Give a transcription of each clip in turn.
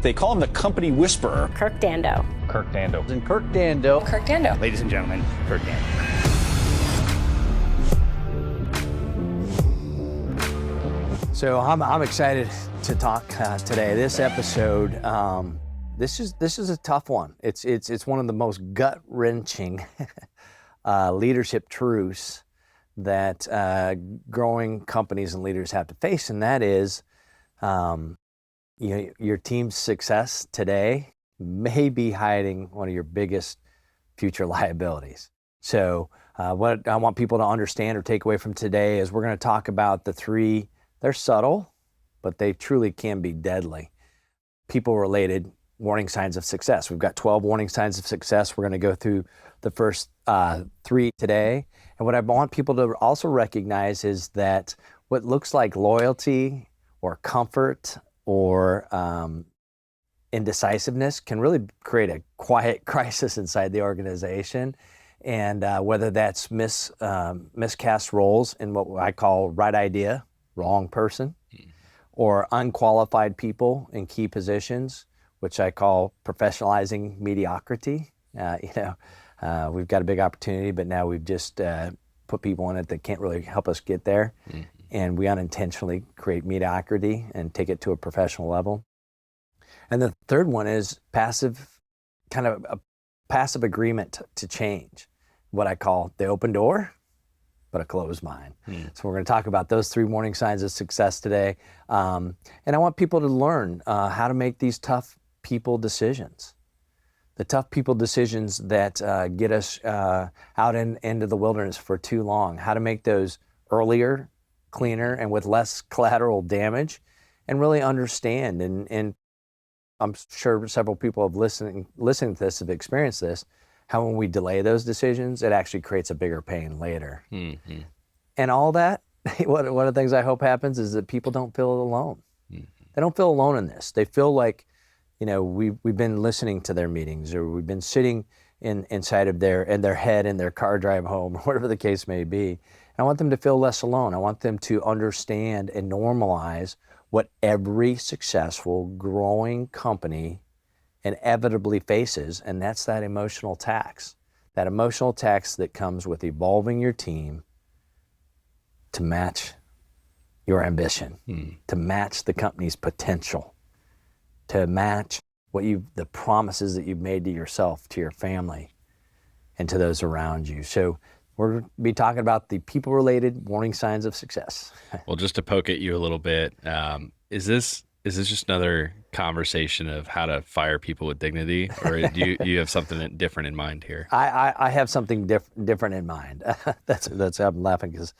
They call him the company whisperer. Kirk Dando. Kirk Dando. And Kirk Dando. Kirk Dando. Ladies and gentlemen, Kirk Dando. So I'm excited to talk today. This episode, this is a tough one. It's one of the most gut-wrenching leadership truths that growing companies and leaders have to face, and that is, your team's success today may be hiding one of your biggest future liabilities. So what I want people to understand or take away from today is we're going to talk about the three. They're subtle, but they truly can be deadly. People-related warning signs of success. We've got 12 warning signs of success. We're going to go through the first 3 today. And what I want people to also recognize is that what looks like loyalty or comfort or indecisiveness can really create a quiet crisis inside the organization. And whether that's miscast roles in what I call right idea, wrong person, or unqualified people in key positions, which I call professionalizing mediocrity. We've got a big opportunity, but now we've just put people in it that can't really help us get there. Mm-hmm. And we unintentionally create mediocrity and take it to a professional level. And the third one is passive agreement to change, what I call the open door, but a closed mind. So we're going to talk about those 3 warning signs of success today. And I want people to learn how to make these tough people decisions. The tough people decisions that get us out into the wilderness for too long. How to make those earlier, cleaner, and with less collateral damage, and really understand. And I'm sure several people have listening to this have experienced this. How when we delay those decisions, it actually creates a bigger pain later. Mm-hmm. And all that, one of the things I hope happens is that people don't feel alone. Mm-hmm. They don't feel alone in this. They feel like, we've been listening to their meetings, or we've been sitting inside of their head in their car drive home, or whatever the case may be. And I want them to feel less alone. I want them to understand and normalize what every successful, growing company inevitably faces, and that's that emotional tax. That emotional tax that comes with evolving your team to match your ambition, to match the company's potential, to match the promises that you've made to yourself, to your family, and to those around you. So we're going to be talking about the people-related warning signs of success. Well, just to poke at you a little bit, is this just another conversation of how to fire people with dignity, or do you have something different in mind here? I have something different in mind. That's I'm laughing because,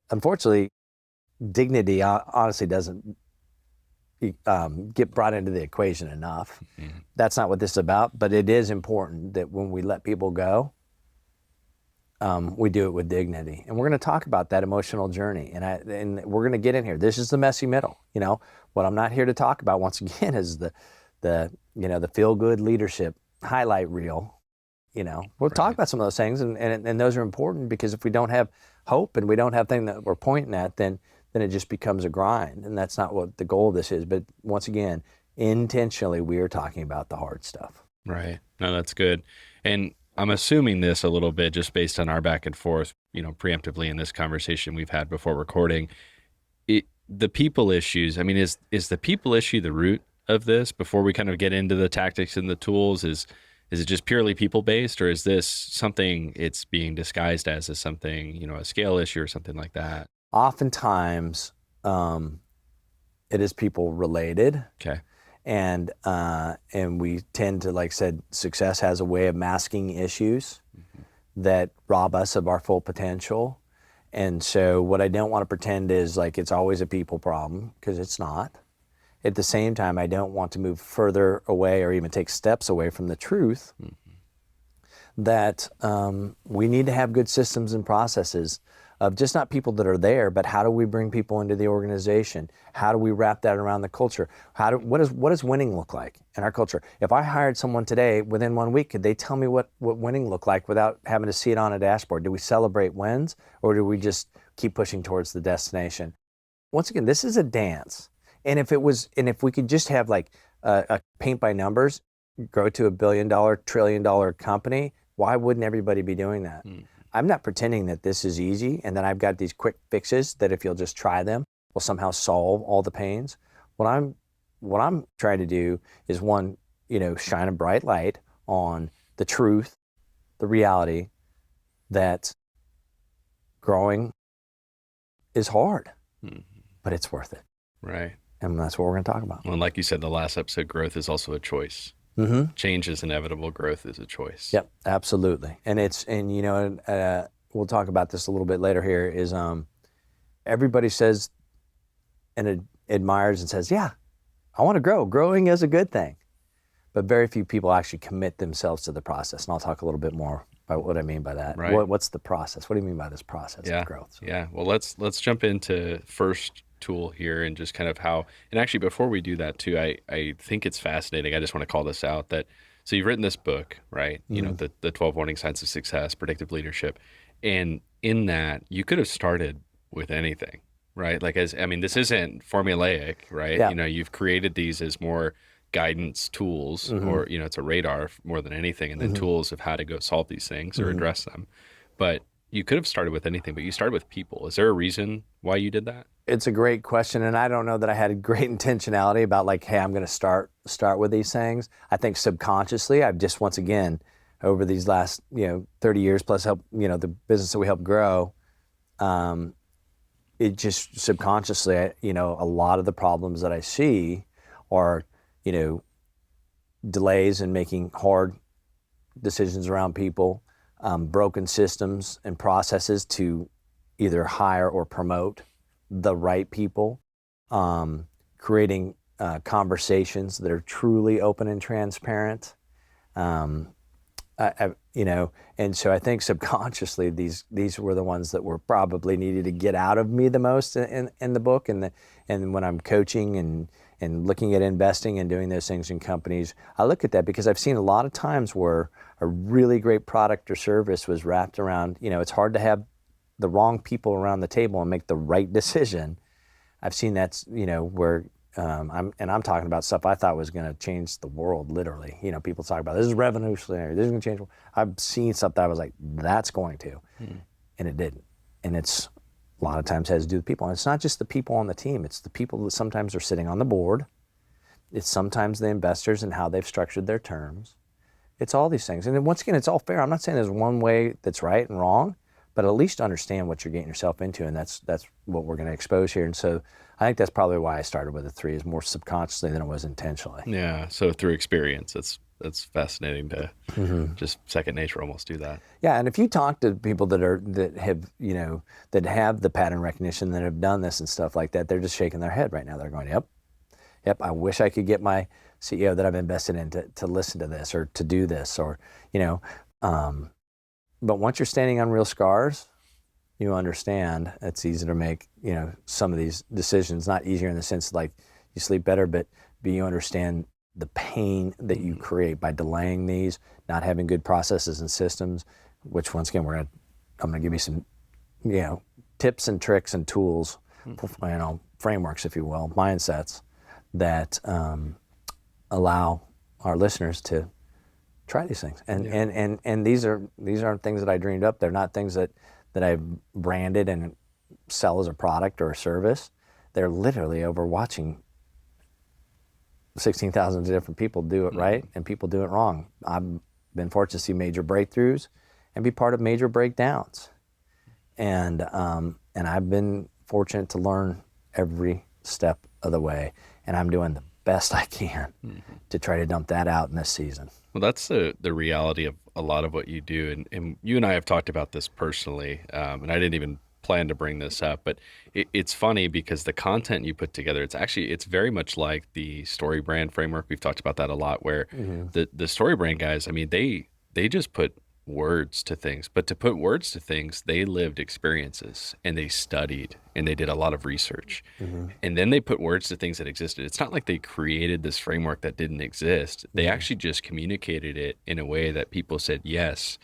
unfortunately, dignity honestly doesn't get brought into the equation enough. Mm-hmm. That's not what this is about, but it is important that when we let people go, we do it with dignity. And we're going to talk about that emotional journey. And we're going to get in here. This is the messy middle. What I'm not here to talk about, once again, is the feel-good leadership highlight reel. We'll talk about some of those things, and those are important, because if we don't have hope and we don't have things that we're pointing at, then it just becomes a grind. And that's not what the goal of this is. But once again, intentionally, we are talking about the hard stuff. Right. No, that's good. And I'm assuming this a little bit just based on our back and forth, preemptively in this conversation we've had before recording. The people issues, is the people issue the root of this before we kind of get into the tactics and the tools? Is it just purely people-based, or is this something it's being disguised as something, a scale issue or something like that? Oftentimes, it is people-related. Okay. And we tend to, like I said, success has a way of masking issues that rob us of our full potential. And so what I don't want to pretend is like it's always a people problem, because it's not. At the same time, I don't want to move further away or even take steps away from the truth that we need to have good systems and processes of just not people that are there, but how do we bring people into the organization? How do we wrap that around the culture? What does winning look like in our culture? If I hired someone today, within 1 week, could they tell me what winning looked like without having to see it on a dashboard? Do we celebrate wins, or do we just keep pushing towards the destination? Once again, this is a dance. And if we could just have like a paint by numbers, grow to $1 billion, $1 trillion company. Why wouldn't everybody be doing that? I'm not pretending that this is easy and that I've got these quick fixes that if you'll just try them will somehow solve all the pains. What I'm trying to do is, one, shine a bright light on the truth, the reality that growing is hard, but it's worth it. Right. And that's what we're going to talk about. Well, like you said, the last episode, growth is also a choice. Change is inevitable. Growth is a choice. Yep, absolutely. And we'll talk about this a little bit later here, is everybody says and admires and says, yeah, I want to grow. Growing is a good thing. But very few people actually commit themselves to the process. And I'll talk a little bit more about what I mean by that. Right. What's the process? What do you mean by this process of growth? So, yeah. Well, let's jump into first tool here and just kind of how, and actually before we do that too, I think it's fascinating. I just want to call this out so you've written this book, right? The 12 Warning Signs of Success, Predictive Leadership. And in that you could have started with anything, right? This isn't formulaic, right? Yeah. You've created these as more guidance tools, or, it's a radar more than anything. And then tools of how to go solve these things or address them. But you could have started with anything, but you started with people. Is there a reason why you did that? It's a great question, and I don't know that I had a great intentionality about hey, I'm going to start with these things. I think subconsciously, I've just, once again, over these last 30 years plus help the business that we help grow, it just subconsciously, a lot of the problems that I see are delays in making hard decisions around people, broken systems and processes to either hire or promote the right people, creating conversations that are truly open and transparent. And so I think subconsciously these were the ones that were probably needed to get out of me the most in the book, and when I'm coaching and looking at investing and doing those things in companies, I look at that because I've seen a lot of times where a really great product or service was wrapped around, it's hard to have the wrong people around the table and make the right decision. I've seen that's, where I'm talking about stuff I thought was going to change the world, literally. People talk about this is revolutionary, this is going to change. I've seen stuff that I was like, that's going to, and it didn't. And it's a lot of times has to do with people. And it's not just the people on the team. It's the people that sometimes are sitting on the board. It's sometimes the investors and how they've structured their terms. It's all these things. And then once again, it's all fair. I'm not saying there's one way that's right and wrong, but at least understand what you're getting yourself into, and that's what we're going to expose here. And so I think that's probably why I started with the 3, is more subconsciously than it was intentionally. Yeah, so through experience, that's fascinating to just second nature almost do that. Yeah, and if you talk to people that have the pattern recognition, that have done this and stuff like that, they're just shaking their head right now. They're going, yep, I wish I could get my CEO that I've invested in to listen to this or to do this, or, but once you're standing on real scars, you understand it's easy to make, some of these decisions, not easier in the sense like you sleep better, but you understand the pain that you create by delaying these, not having good processes and systems, which once again, I'm going to give you some, tips and tricks and tools, frameworks, if you will, mindsets that allow our listeners to try these things. And these aren't things that I dreamed up. They're not things that I branded and sell as a product or a service. They're literally over watching 16,000 different people do it right and people do it wrong. I've been fortunate to see major breakthroughs and be part of major breakdowns. And I've been fortunate to learn every step of the way, and I'm doing the best I can to try to dump that out in this season. Well, that's the reality of a lot of what you do. And you and I have talked about this personally, and I didn't even plan to bring this up, but it's funny because the content you put together, it's very much like the story brand framework. We've talked about that a lot, where the story brand guys, they just put words to things, but to put words to things, they lived experiences and they studied and they did a lot of research. And then they put words to things that existed. It's not like they created this framework that didn't exist. They actually just communicated it in a way that people said, yes,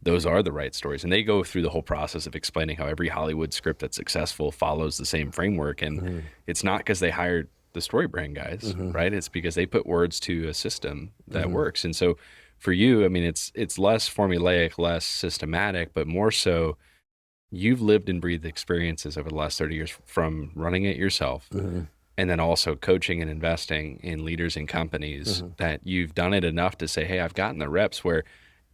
those are the right stories. And they go through the whole process of explaining how every Hollywood script that's successful follows the same framework. And it's not because they hired the story brand guys, right? It's because they put words to a system that works. And so for you, I mean, it's less formulaic, less systematic, but more so you've lived and breathed experiences over the last 30 years from running it yourself. And then also coaching and investing in leaders and companies that you've done it enough to say, hey, I've gotten the reps where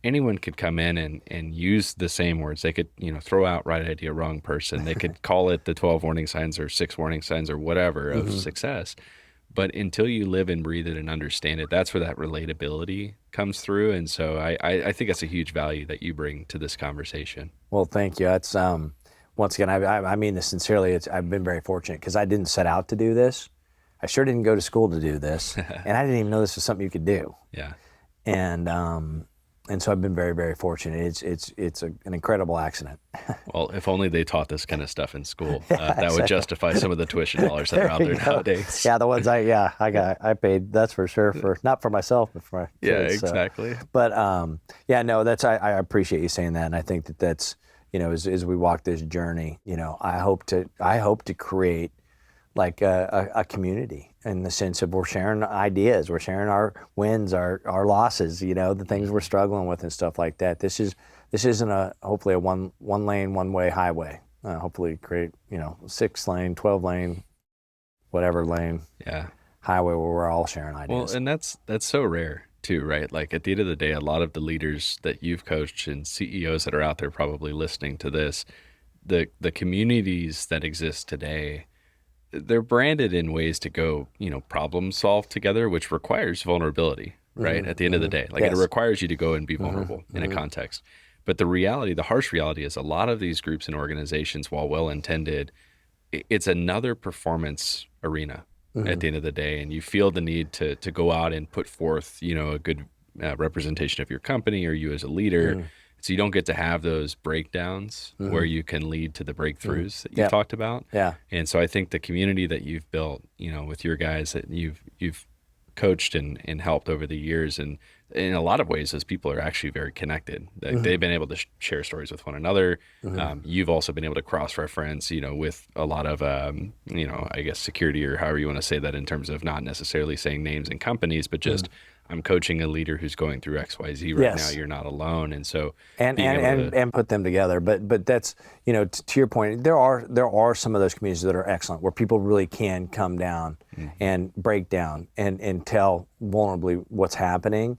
anyone could come in and use the same words. They could, throw out right idea, wrong person. They could call it the 12 warning signs or 6 warning signs or whatever of success. But until you live and breathe it and understand it, that's where that relatability comes through. And so I think that's a huge value that you bring to this conversation. Well, thank you. That's once again, I mean this sincerely. I've been very fortunate because I didn't set out to do this. I sure didn't go to school to do this, and I didn't even know this was something you could do. Yeah. And so I've been very, very fortunate. It's an incredible accident. Well, if only they taught this kind of stuff in school, that would justify some of the tuition dollars that are out there nowadays. Yeah, the ones I paid. That's for sure. For not for myself, but for my kids. Yeah, exactly. So. But I appreciate you saying that, and I think that's as we walk this journey, I hope to create like a community in the sense of we're sharing ideas, we're sharing our wins, our losses, the things we're struggling with and stuff like that. This isn't hopefully a one lane, one way highway. Hopefully create 6 lane, 12 lane, whatever lane highway where we're all sharing ideas. Well, and that's so rare too, right? Like at the end of the day, a lot of the leaders that you've coached and CEOs that are out there probably listening to this, the communities that exist today, they're branded in ways to go, problem solve together, which requires vulnerability, right? At the end of the day, like it requires you to go and be vulnerable in a context. But the harsh reality is a lot of these groups and organizations, while well-intended, it's another performance arena at the end of the day. And you feel the need to go out and put forth, a good representation of your company or you as a leader. So you don't get to have those breakdowns where you can lead to the breakthroughs that you've talked about. Yeah. And so I think the community that you've built, with your guys that you've coached and helped over the years, and in a lot of ways, those people are actually very connected. They've been able to share stories with one another. You've also been able to cross-reference, with a lot of, I guess security or however you want to say that in terms of not necessarily saying names and companies, but just I'm coaching a leader who's going through XYZ right now. You're not alone, and so and put them together. But that's to your point. There are some of those communities that are excellent where people really can come down and break down and tell vulnerably what's happening,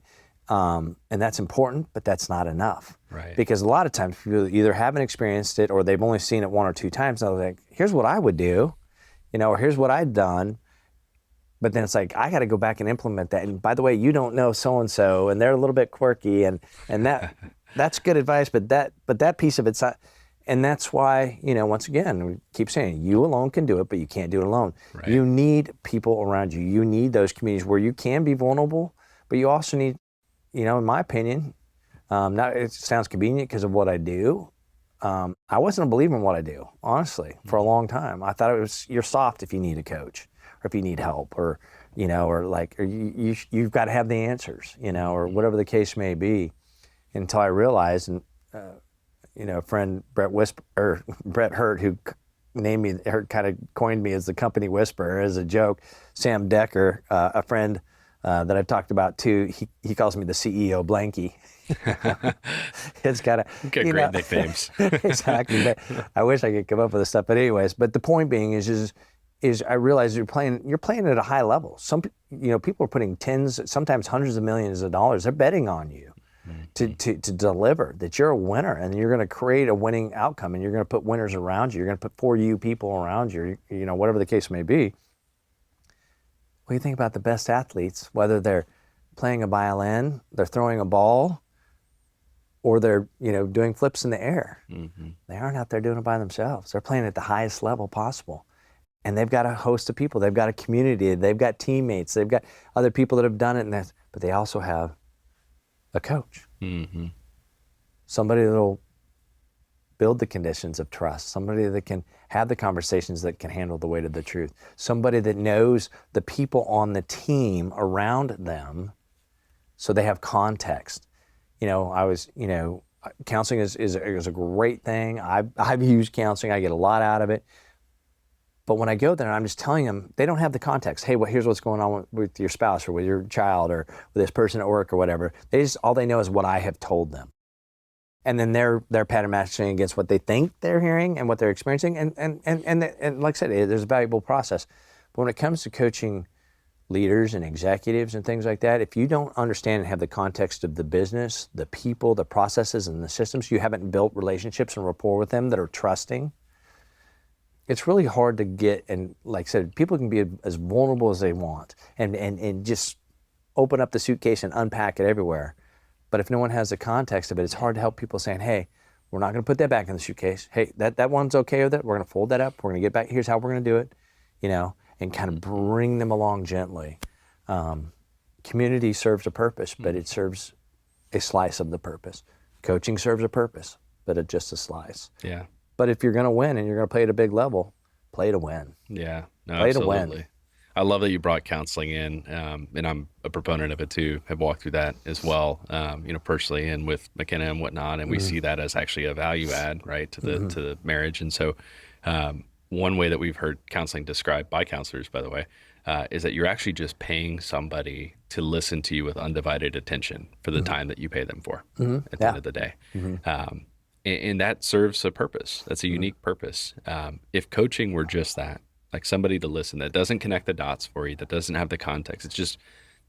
and that's important. But that's not enough, right? Because a lot of times people either haven't experienced it or they've only seen it 1 or 2 times. And they're like, here's what I would do, or here's what I'd done. But then it's like, I got to go back and implement that. And by the way, you don't know so-and-so, and they're a little bit quirky, and that's good advice, but that piece of it's not, and that's why, once again, we keep saying, you alone can do it, but you can't do it alone. Right. You need people around you. You need those communities where you can be vulnerable, but you also need, in my opinion, it sounds convenient because of what I do. I wasn't a believer in what I do, honestly, for a long time. I thought you're soft if you need a coach, or if you need help, or you've got to have the answers, or whatever the case may be. Until I realized, and a friend Brett Hurt, who named me, or kind of coined me as the company whisperer as a joke. Sam Decker, a friend that I've talked about too, he calls me the CEO Blanky. It's kind of great nicknames. Exactly. But I wish I could come up with this stuff, but anyways. But the point being is I realize you're playing at a high level. Some people are putting tens, sometimes hundreds of millions of dollars. They're betting on you to deliver, that you're a winner, and you're going to create a winning outcome, and you're going to put winners around you. You're going to put for you people around you. Whatever the case may be. What do you think about the best athletes? Whether they're playing a violin, they're throwing a ball, or they're doing flips in the air. They aren't out there doing it by themselves. They're playing at the highest level possible. And they've got a host of people. They've got a community. They've got teammates. They've got other people that have done it. But they also have a coach. Somebody that will build the conditions of trust. Somebody that can have the conversations that can handle the weight of the truth. Somebody that knows the people on the team around them so they have context. Counseling is a great thing. I've used counseling. I get a lot out of it. But when I go there, I'm just telling them, they don't have the context. Hey, here's what's going on with your spouse or with your child or with this person at work or whatever. All they know is what I have told them. And then they're pattern matching against what they think they're hearing and what they're experiencing. And like I said, there's a valuable process. But when it comes to coaching leaders and executives and things like that, if you don't understand and have the context of the business, the people, the processes, and the systems, you haven't built relationships and rapport with them that are trusting, it's really hard to get. And like I said, people can be as vulnerable as they want and just open up the suitcase and unpack it everywhere. But if no one has the context of it, it's hard to help people saying, hey, we're not going to put that back in the suitcase. Hey, that one's okay with it. We're going to fold that up. We're going to get back. Here's how we're going to do it, and kind of bring them along gently. Community serves a purpose, but it serves a slice of the purpose. Coaching serves a purpose, but it's just a slice. Yeah. But if you're going to win and you're going to play at a big level, play to win. Yeah. No, Play absolutely. to win. I love that you brought counseling in, and I'm a proponent of it too. I've walked through that as well, personally and with McKenna and whatnot, and we see that as actually a value add, right, to the marriage. And so, one way that we've heard counseling described by counselors, by the way, is that you're actually just paying somebody to listen to you with undivided attention for the time that you pay them for at the end of the day. And that serves a purpose. That's a unique purpose. If coaching were just that, like somebody to listen that doesn't connect the dots for you, that doesn't have the context, it's just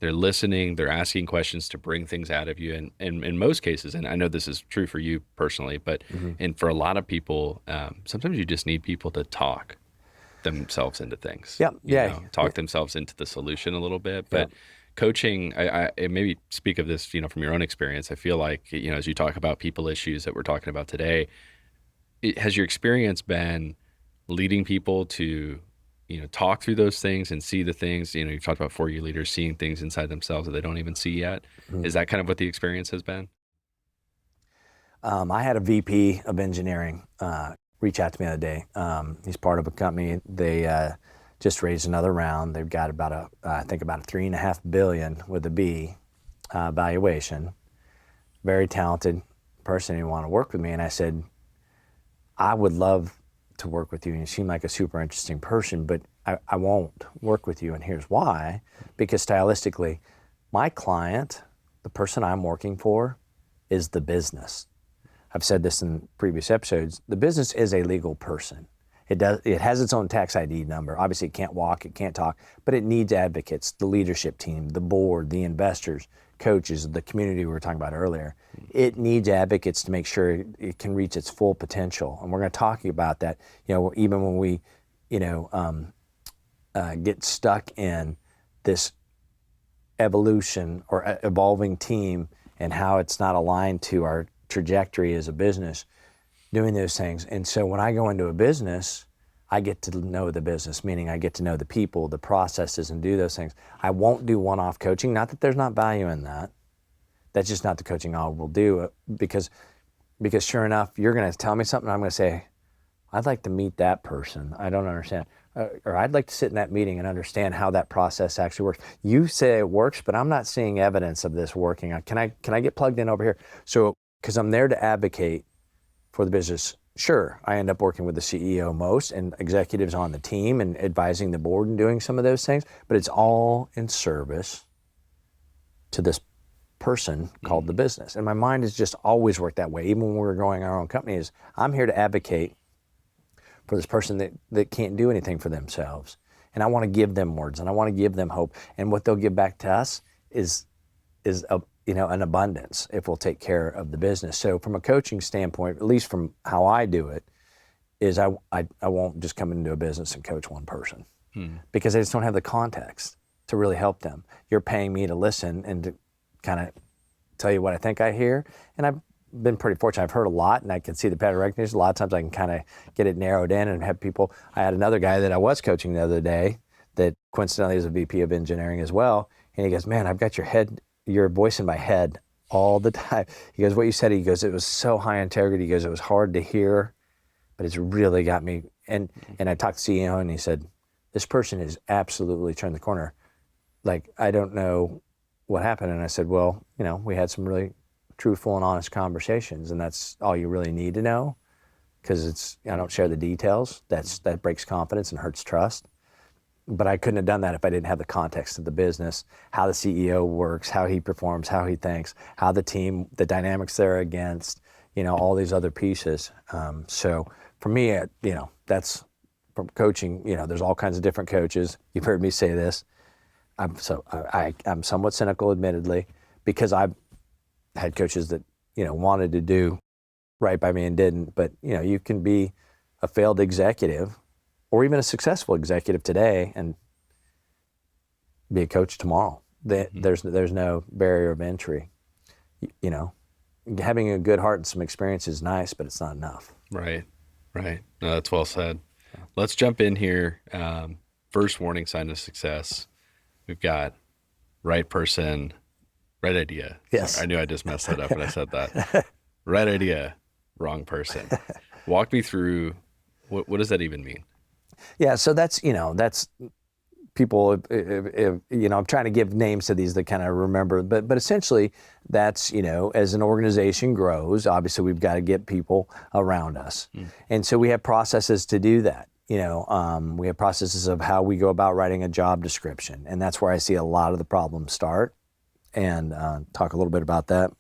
they're listening, they're asking questions to bring things out of you. And in most cases, and I know this is true for you personally, but and for a lot of people, sometimes you just need people to talk themselves into things. Talk themselves into the solution a little bit. But coaching, I maybe speak of this, from your own experience. I feel like, as you talk about people issues that we're talking about today, has your experience been leading people to, talk through those things and see the things, you've talked about 4U leaders seeing things inside themselves that they don't even see yet. Is that kind of what the experience has been? I had a VP of engineering reach out to me the other day. He's part of a company. They just raised another round. They've got about I think about a $3.5 billion with a B valuation. Very talented person who wanted to work with me. And I said, I would love to work with you. And you seem like a super interesting person, but I won't work with you. And here's why. Because stylistically, my client, the person I'm working for, is the business. I've said this in previous episodes. The business is a legal person. It has its own tax ID number. Obviously, it can't walk, it can't talk, but it needs advocates, the leadership team, the board, the investors, coaches, the community we were talking about earlier. It needs advocates to make sure it can reach its full potential. And we're going to talk about that, even when we, get stuck in this evolution or evolving team and how it's not aligned to our trajectory as a business, doing those things. And so when I go into a business, I get to know the business, meaning I get to know the people, the processes, and do those things. I won't do one-off coaching. Not that there's not value in that. That's just not the coaching I will do, because sure enough, you're going to tell me something, I'm going to say, I'd like to meet that person. I don't understand. Or I'd like to sit in that meeting and understand how that process actually works. You say it works, but I'm not seeing evidence of this working. Can I get plugged in over here? So, because I'm there to advocate for the business. Sure, I end up working with the CEO most and executives on the team and advising the board and doing some of those things, but it's all in service to this person called the business. And my mind has just always worked that way. Even when we were growing our own company, I'm here to advocate for this person that can't do anything for themselves. And I want to give them words and I want to give them hope. And what they'll give back to us is an abundance if we'll take care of the business. So from a coaching standpoint, at least from how I do it, is I won't just come into a business and coach one person because I just don't have the context to really help them. You're paying me to listen and to kind of tell you what I think I hear. And I've been pretty fortunate. I've heard a lot and I can see the pattern recognition. A lot of times I can kind of get it narrowed in and have people. I had another guy that I was coaching the other day that coincidentally is a VP of engineering as well. And he goes, man, I've got your voice in my head all the time. He goes, what you said, he goes, it was so high integrity. He goes, it was hard to hear, but it's really got me. And I talked to the CEO and he said, this person has absolutely turned the corner. Like, I don't know what happened. And I said, well, we had some really truthful and honest conversations and that's all you really need to know. because I don't share the details. That breaks confidence and hurts trust. But I couldn't have done that if I didn't have the context of the business, how the CEO works, how he performs, how he thinks, how the team, the dynamics they're against, all these other pieces. So for me, that's from coaching. There's all kinds of different coaches. You've heard me say this. I'm somewhat cynical, admittedly, because I've had coaches that wanted to do right by me and didn't. But you can be a failed executive or even a successful executive today and be a coach tomorrow. There's no barrier of entry. Having a good heart and some experience is nice, but it's not enough. Right. No, that's well said. Let's jump in here. First warning sign of success. We've got right person, right idea. Yes. Sorry, I knew I just messed that up when I said that. Right idea, wrong person. Walk me through, what does that even mean? Yeah, so that's people, I'm trying to give names to these that kind of remember, but essentially that's, as an organization grows, obviously we've got to get people around us. And so we have processes to do that. We have processes of how we go about writing a job description. And that's where I see a lot of the problems start, and talk a little bit about that.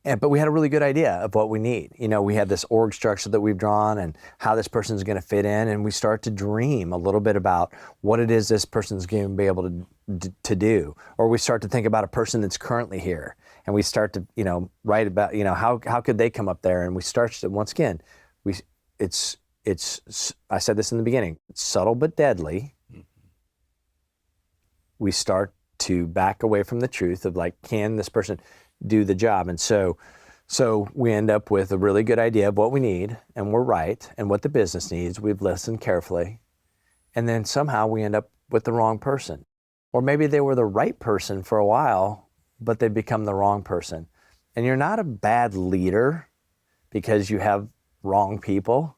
But we had a really good idea of what we need. We had this org structure that we've drawn and how this person's going to fit in. And we start to dream a little bit about what it is this person's going to be able to do. Or we start to think about a person that's currently here. And we start to, write about, how could they come up there? And we start to, once again, I said this in the beginning, it's subtle but deadly. We start to back away from the truth of can this person do the job? And so we end up with a really good idea of what we need, and we're right, and what the business needs. We've listened carefully. And then somehow we end up with the wrong person. Or maybe they were the right person for a while, but they become the wrong person. And you're not a bad leader because you have wrong people,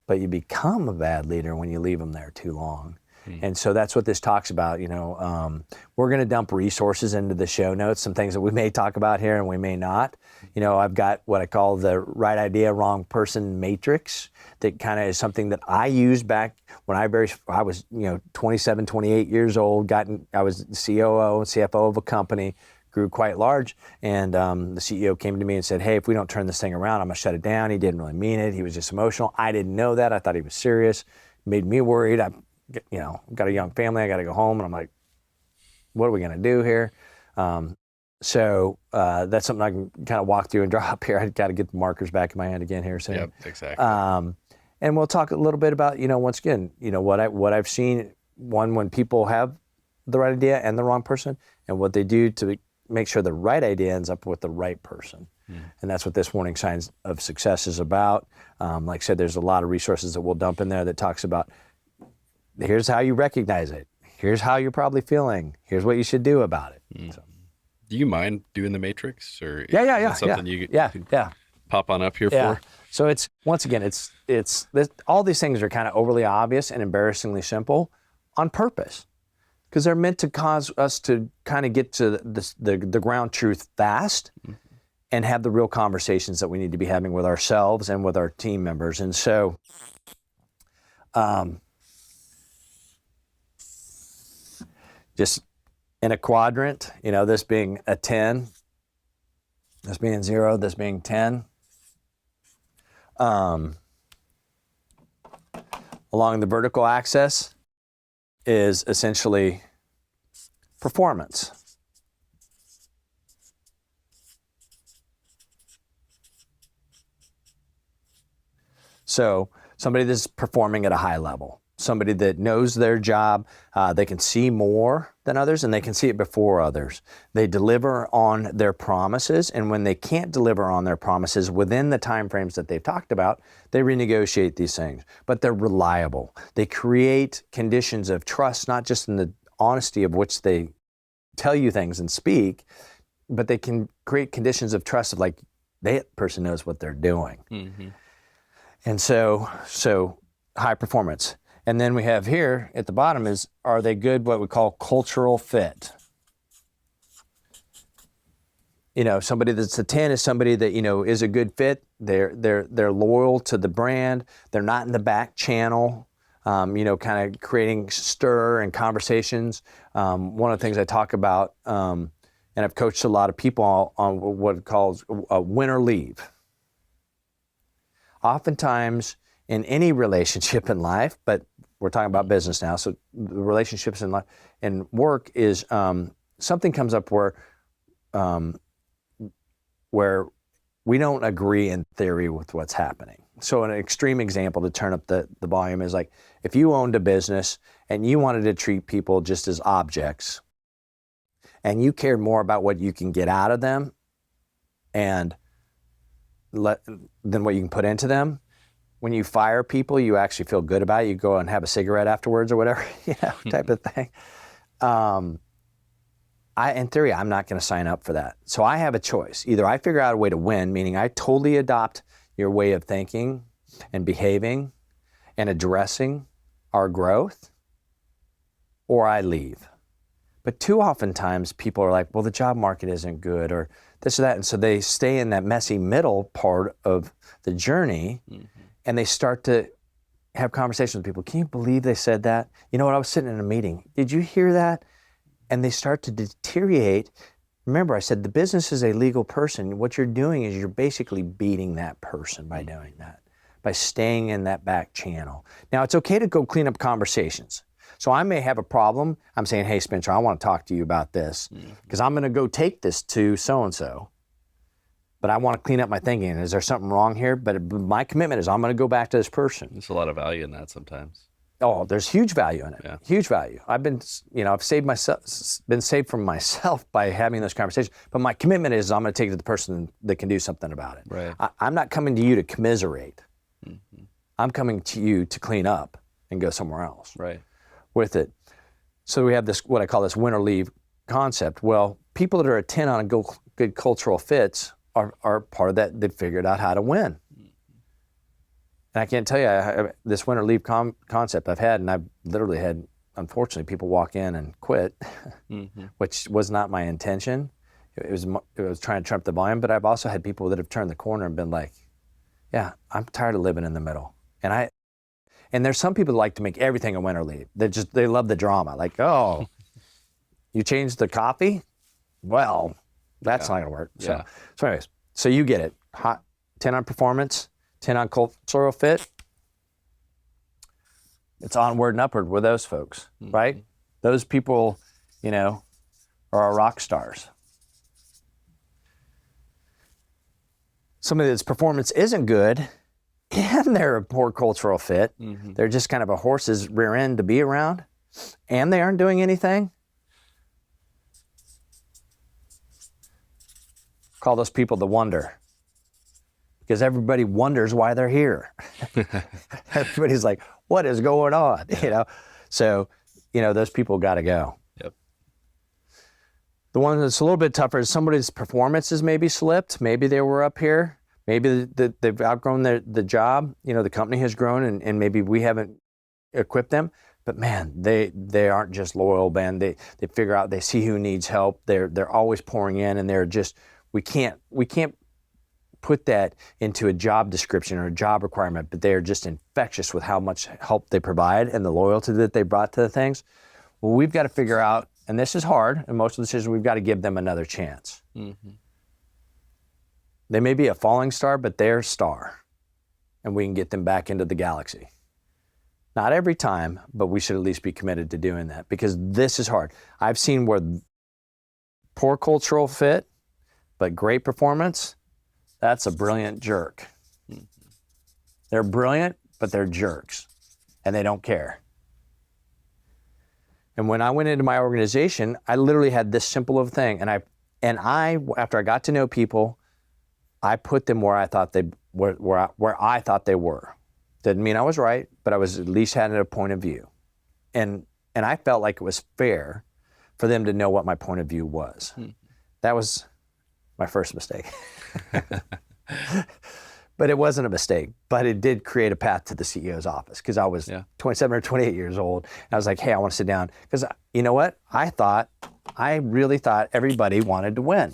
but you become a bad leader when you leave them there too long. And so that's what this talks about. We're going to dump resources into the show notes, some things that we may talk about here and we may not. I've got what I call the right idea, wrong person matrix that kind of is something that I used back when I was 27, 28 years old. I was COO and CFO of a company, grew quite large, and the CEO came to me and said, "Hey, if we don't turn this thing around, I'm going to shut it down." He didn't really mean it. He was just emotional. I didn't know that. I thought he was serious. It made me worried. Got a young family. I got to go home, and I'm like, what are we going to do here? So that's something I can kind of walk through and draw up here. I got to get the markers back in my hand again here soon. Yep, exactly. And we'll talk a little bit about, once again, what I've seen, when people have the right idea and the wrong person, and what they do to make sure the right idea ends up with the right person. And that's what this warning signs of success is about. Like I said, there's a lot of resources that we'll dump in there that talks about, here's how you recognize it. Here's how you're probably feeling. Here's what you should do about it. So. Do you mind doing the matrix, or yeah, is that something you could yeah. pop on up here for? So it's, once again, it's all these things are kind of overly obvious and embarrassingly simple on purpose, because they're meant to cause us to kind of get to the ground truth fast and have the real conversations that we need to be having with ourselves and with our team members. And so, just in a quadrant, this being a 10, this being 0, this being 10. Along the vertical axis is essentially performance. So somebody that's performing at a high level. Somebody that knows their job, they can see more than others, and they can see it before others. They deliver on their promises, and when they can't deliver on their promises within the timeframes that they've talked about, they renegotiate these things. But they're reliable. They create conditions of trust, not just in the honesty of which they tell you things and speak, but they can create conditions of trust of that person knows what they're doing. And so high performance. And then we have here at the bottom is, are they good, what we call cultural fit? somebody that's a 10 is somebody that, is a good fit. They're loyal to the brand. They're not in the back channel, kind of creating stir and conversations. One of the things I talk about, and I've coached a lot of people on what it calls win or leave. Oftentimes in any relationship in life, but we're talking about business now, so the relationships in life and work is something comes up where we don't agree in theory with what's happening. So an extreme example to turn up the volume is like if you owned a business and you wanted to treat people just as objects and you cared more about what you can get out of them than what you can put into them. When you fire people, you actually feel good about it. You go and have a cigarette afterwards or whatever, type of thing. In theory, I'm not going to sign up for that. So I have a choice. Either I figure out a way to win, meaning I totally adopt your way of thinking and behaving and addressing our growth, or I leave. But too oftentimes people are like, well, the job market isn't good or this or that. And so they stay in that messy middle part of the journey and they start to have conversations with people. Can you believe they said that? You know what? I was sitting in a meeting. Did you hear that? And they start to deteriorate. Remember, I said the business is a legal person. What you're doing is you're basically beating that person by doing that, by staying in that back channel. Now, it's okay to go clean up conversations. So I may have a problem. I'm saying, hey, Spencer, I want to talk to you about this because I'm going to go take this to so-and-so. But I want to clean up my thinking. Is there something wrong here? But my commitment is I'm going to go back to this person. There's a lot of value in that sometimes. Oh, there's huge value in it. Yeah. Huge value. I've been, I've been saved from myself by having those conversations. But my commitment is I'm going to take it to the person that can do something about it. Right. I'm not coming to you to commiserate. I'm coming to you to clean up and go somewhere else. Right. With it. So we have this, what I call this win or leave concept. Well, people that are a 10 on a good cultural fits are part of that. They figured out how to win. And I can't tell you, this win or leave concept I've had, and I've literally had, unfortunately, people walk in and quit, which was not my intention. It was trying to trump the volume, but I've also had people that have turned the corner and been like, yeah, I'm tired of living in the middle. And there's some people that like to make everything a win or leave. They love the drama. Like, oh, you changed the coffee? Well, that's not gonna work. So anyways, so you get it. 10 on performance, 10 on cultural fit. It's onward and upward with those folks, right? Those people, are our rock stars. Somebody that's performance isn't good, and they're a poor cultural fit. They're just kind of a horse's rear end to be around, and they aren't doing anything. Call those people the wonder, because everybody wonders why they're here. Everybody's like, what is going on? So, those people got to go. Yep. The one that's a little bit tougher is somebody's performance has maybe slipped. Maybe they were up here. Maybe they've outgrown the job. The company has grown and maybe we haven't equipped them. But man, they aren't just loyal, man. They figure out, they see who needs help. They're always pouring in, and they're just, we can't put that into a job description or a job requirement, but they're just infectious with how much help they provide and the loyalty that they brought to the things. Well, we've got to figure out, and this is hard, and most of the decisions, we've got to give them another chance. They may be a falling star, but they're a star, and we can get them back into the galaxy. Not every time, but we should at least be committed to doing that, because this is hard. I've seen where poor cultural fit, but great performance, that's a brilliant jerk. They're brilliant, but they're jerks, and they don't care. And when I went into my organization, I literally had this simple of thing, and I, after I got to know people, I put them where I thought they where I thought they were. Didn't mean I was right, but I was at least had a point of view, and I felt like it was fair for them to know what my point of view was. That was my first mistake. But it wasn't a mistake, but it did create a path to the CEO's office, because I was 27 or 28 years old. And I was like, hey, I want to sit down, because you know what? I really thought everybody wanted to win.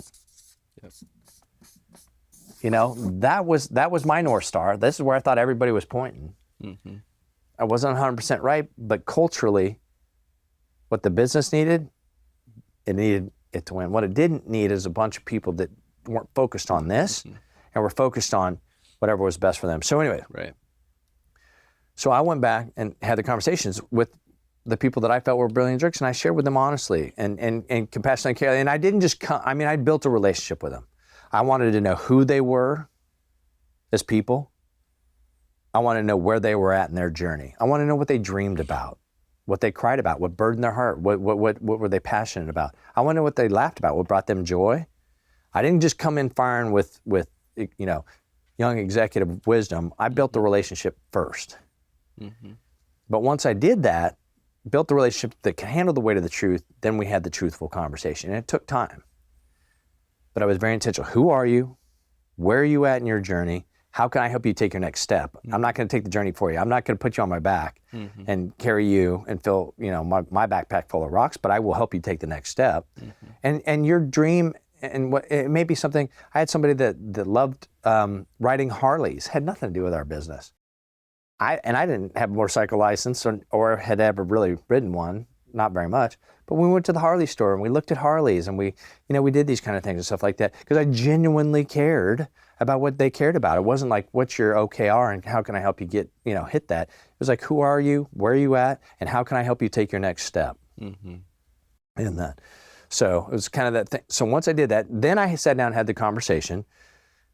You know, that was my North Star. This is where I thought everybody was pointing. Mm-hmm. I wasn't 100% right, but culturally, what the business needed, it needed it to win. What it didn't need is a bunch of people that weren't focused on this and were focused on whatever was best for them. So anyway, Right. so I went back and had the conversations with the people that I felt were brilliant jerks, and I shared with them honestly and compassionately and care. And I didn't just come, I mean, I built a relationship with them. I wanted to know who they were as people. I wanted to know where they were at in their journey. I wanted to know what they dreamed about, what they cried about, what burdened their heart, what were they passionate about. I wanted to know what they laughed about, what brought them joy. I didn't just come in firing with you know, young executive wisdom. I built the relationship first. Mm-hmm. But once I did that, built the relationship that could handle the weight of the truth, then we had the truthful conversation. And it took time. But I was very intentional. Who are you? Where are you at in your journey? How can I help you take your next step? I'm not going to take the journey for you. I'm not going to put you on my back and carry you and fill, you know, my backpack full of rocks, but I will help you take the next step. And your dream, and what it may be something, I had somebody that loved riding Harleys, had nothing to do with our business. I didn't have a motorcycle license or had ever really ridden one, not very much. But we went to the Harley store and we looked at Harleys and we did these kind of things and stuff like that because I genuinely cared about what they cared about. It wasn't like, what's your OKR and how can I help you get, you know, hit that? It was like, who are you? Where are you at? And how can I help you take your next step in that? So it was kind of that thing. So once I did that, then I sat down and had the conversation.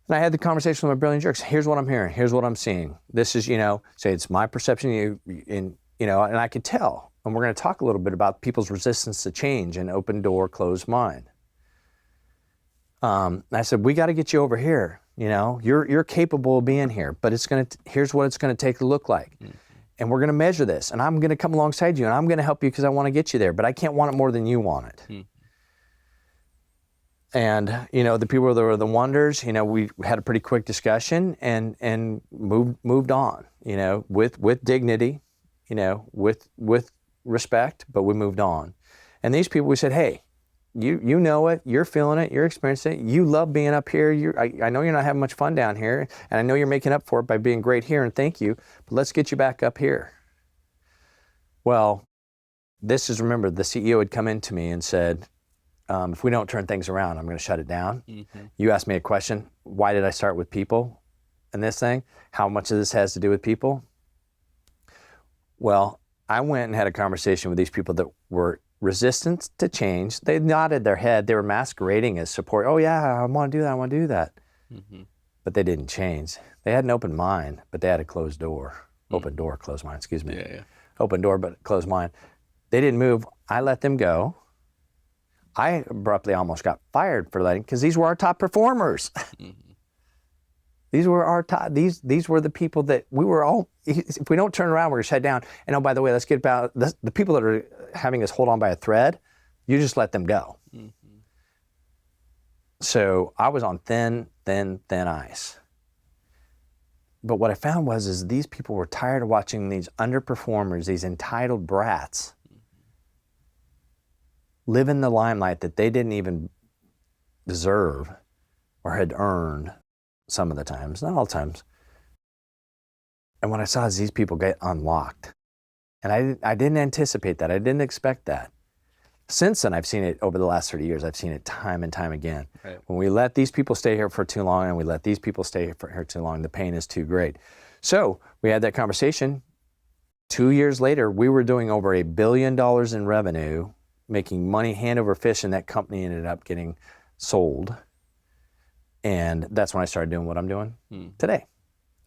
And I had the conversation with my brilliant jerks. Here's what I'm hearing. Here's what I'm seeing. This is, you know, say it's my perception, and I could tell. And we're going to talk a little bit about people's resistance to change and open door, closed mind. I said, we got to get you over here. You know, you're capable of being here, but here's what it's going to take to look like. And we're going to measure this. And I'm going to come alongside you and I'm going to help you because I want to get you there, but I can't want it more than you want it. And, you know, the people that were the wonders, you know, we had a pretty quick discussion and moved on, you know, with dignity, you know, with respect, but we moved on. And these people, we said, hey, you know it, you're feeling it, you're experiencing it, you love being up here, I know you're not having much fun down here, and I know you're making up for it by being great here, and thank you, but let's get you back up here. Well, remember, the CEO had come into me and said, if we don't turn things around, I'm going to shut it down. You asked me a question, why did I start with people in this thing? How much of this has to do with people? Well, I went and had a conversation with these people that were resistant to change. They nodded their head. They were masquerading as support. Oh yeah, I want to do that. I want to do that. But they didn't change. They had an open mind, but they had a closed door. Open door, closed mind, excuse me. Yeah. Open door, but closed mind. They didn't move. I let them go. I abruptly almost got fired for because these were our top performers. These were our top, these were the people that we were all, if we don't turn around, we're going to shut down. And oh, by the way, let's get about the people that are having us hold on by a thread, you just let them go. So I was on thin ice. But what I found was these people were tired of watching these underperformers, these entitled brats, live in the limelight that they didn't even deserve or had earned some of the times, not all times. And what I saw is these people get unlocked. And I didn't anticipate that. I didn't expect that. Since then, I've seen it over the last 30 years. I've seen it time and time again. Right. When we let these people stay here for too long and we let these people stay here too long, the pain is too great. So we had that conversation. 2 years later, we were doing over $1 billion in revenue, making money hand over fist, and that company ended up getting sold. And that's when I started doing what I'm doing today.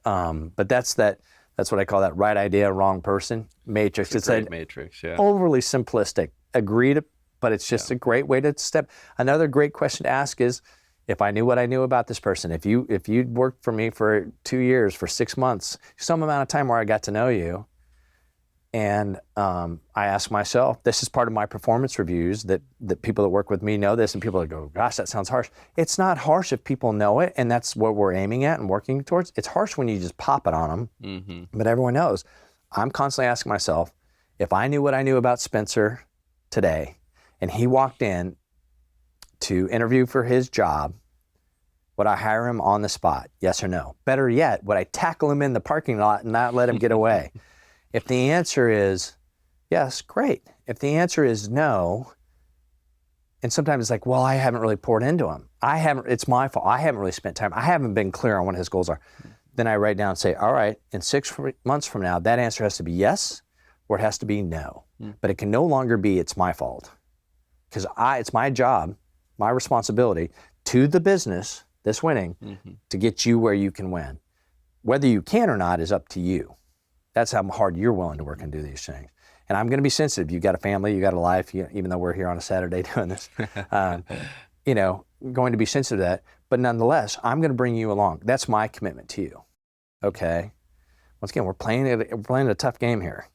But that's what I call that right idea, wrong person matrix. It's a great matrix, yeah. Overly simplistic. Agreed, but it's just a great way to step. Another great question to ask is, if I knew what I knew about this person, if you'd worked for me for 2 years, for 6 months, some amount of time where I got to know you, and I ask myself, this is part of my performance reviews, that people that work with me know this, and people that go, gosh, that sounds harsh. It's not harsh if people know it, and that's what we're aiming at and working towards. It's harsh when you just pop it on them, but everyone knows. I'm constantly asking myself, if I knew what I knew about Spencer today, and he walked in to interview for his job, Would I hire him on the spot? Yes or no? Better yet, would I tackle him in the parking lot and not let him get away? If the answer is yes, great. If the answer is no, and sometimes it's like, well, I haven't really poured into him. It's my fault. I haven't really spent time. I haven't been clear on what his goals are. Then I write down and say, all right, in 6 months from now, that answer has to be yes, or it has to be no. But it can no longer be, it's my fault. Because it's my job, my responsibility to the business that's winning to get you where you can win. Whether you can or not is up to you. That's how hard you're willing to work and do these things. And I'm going to be sensitive. You've got a family, you've got a life, even though we're here on a Saturday doing this, going to be sensitive to that. But nonetheless, I'm going to bring you along. That's my commitment to you. Okay. Once again, we're playing a tough game here.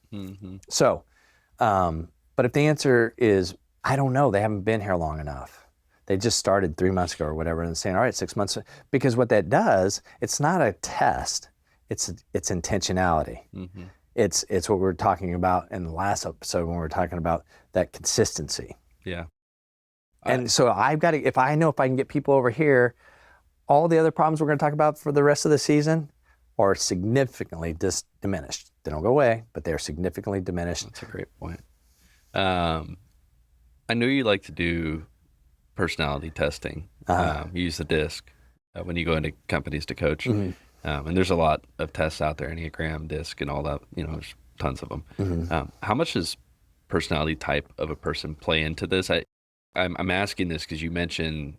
So, but if the answer is, I don't know, they haven't been here long enough. They just started 3 months ago or whatever, and saying, all right, 6 months. Because what that does, it's not a test. It's intentionality. It's what we were talking about in the last episode when we were talking about that consistency. Yeah. And so I've got to, if I can get people over here, all the other problems we're going to talk about for the rest of the season are significantly diminished. They don't go away, but they're significantly diminished. That's a great point. I know you like to do personality testing. You use the DISC when you go into companies to coach. And there's a lot of tests out there, Enneagram, DISC, and all that. There's tons of them. How much does personality type of a person play into this? I'm asking this because you mentioned,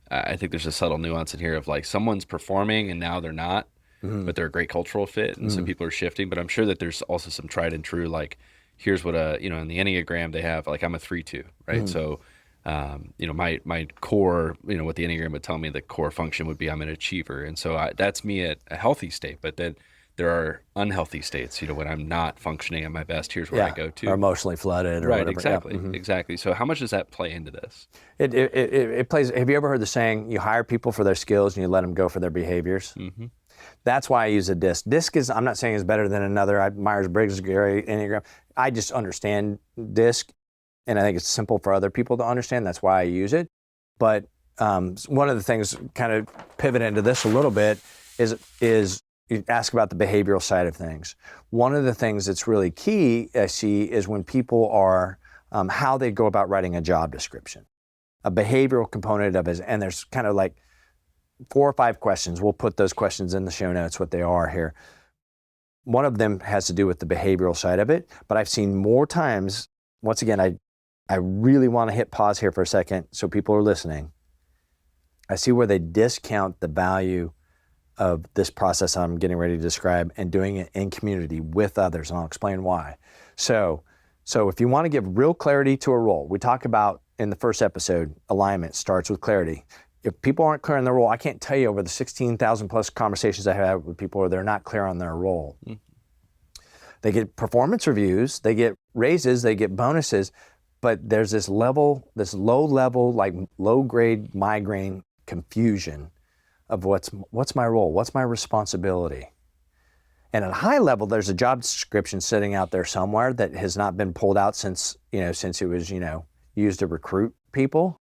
I think there's a subtle nuance in here of like someone's performing and now they're not, but they're a great cultural fit, and some people are shifting. But I'm sure that there's also some tried and true, like here's what in the Enneagram they have, like I'm a 3-2, right? So my core, what the Enneagram would tell me, the core function would be I'm an achiever. And so that's me at a healthy state. But then there are unhealthy states, when I'm not functioning at my best, here's where I go to. Or emotionally flooded or right, whatever. Exactly. So how much does that play into this? It plays. Have you ever heard the saying, you hire people for their skills and you let them go for their behaviors? That's why I use a DISC. DISC is, I'm not saying is better than another Myers-Briggs, Gary, Enneagram. I just understand DISC. And I think it's simple for other people to understand. That's why I use it. But one of the things, kind of pivot into this a little bit, is you ask about the behavioral side of things. One of the things that's really key, I see, is when people are, how they go about writing a job description. A behavioral component of it, and there's kind of like 4 or 5 questions. We'll put those questions in the show notes, what they are here. One of them has to do with the behavioral side of it, but I've seen more times, once again, I really want to hit pause here for a second so people are listening. I see where they discount the value of this process I'm getting ready to describe and doing it in community with others, and I'll explain why. So if you want to give real clarity to a role, we talk about in the first episode, alignment starts with clarity. If people aren't clear on their role, I can't tell you over the 16,000 plus conversations I have with people where they're not clear on their role. They get performance reviews, they get raises, they get bonuses, but there's this low level, like low grade migraine confusion of what's my role, what's my responsibility. And at a high level, there's a job description sitting out there somewhere that has not been pulled out since it was, used to recruit people.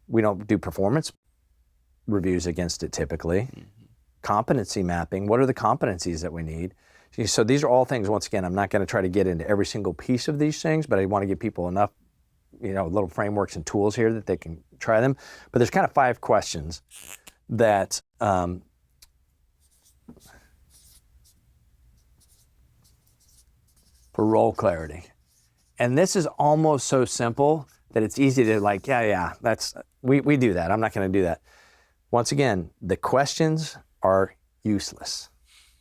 We don't do performance reviews against it typically. Competency mapping, what are the competencies that we need? So these are all things, once again, I'm not going to try to get into every single piece of these things, but I want to give people enough, little frameworks and tools here that they can try them. But there's kind of 5 questions that for role clarity. And this is almost so simple that it's easy to we do that. I'm not going to do that. Once again, the questions are useless,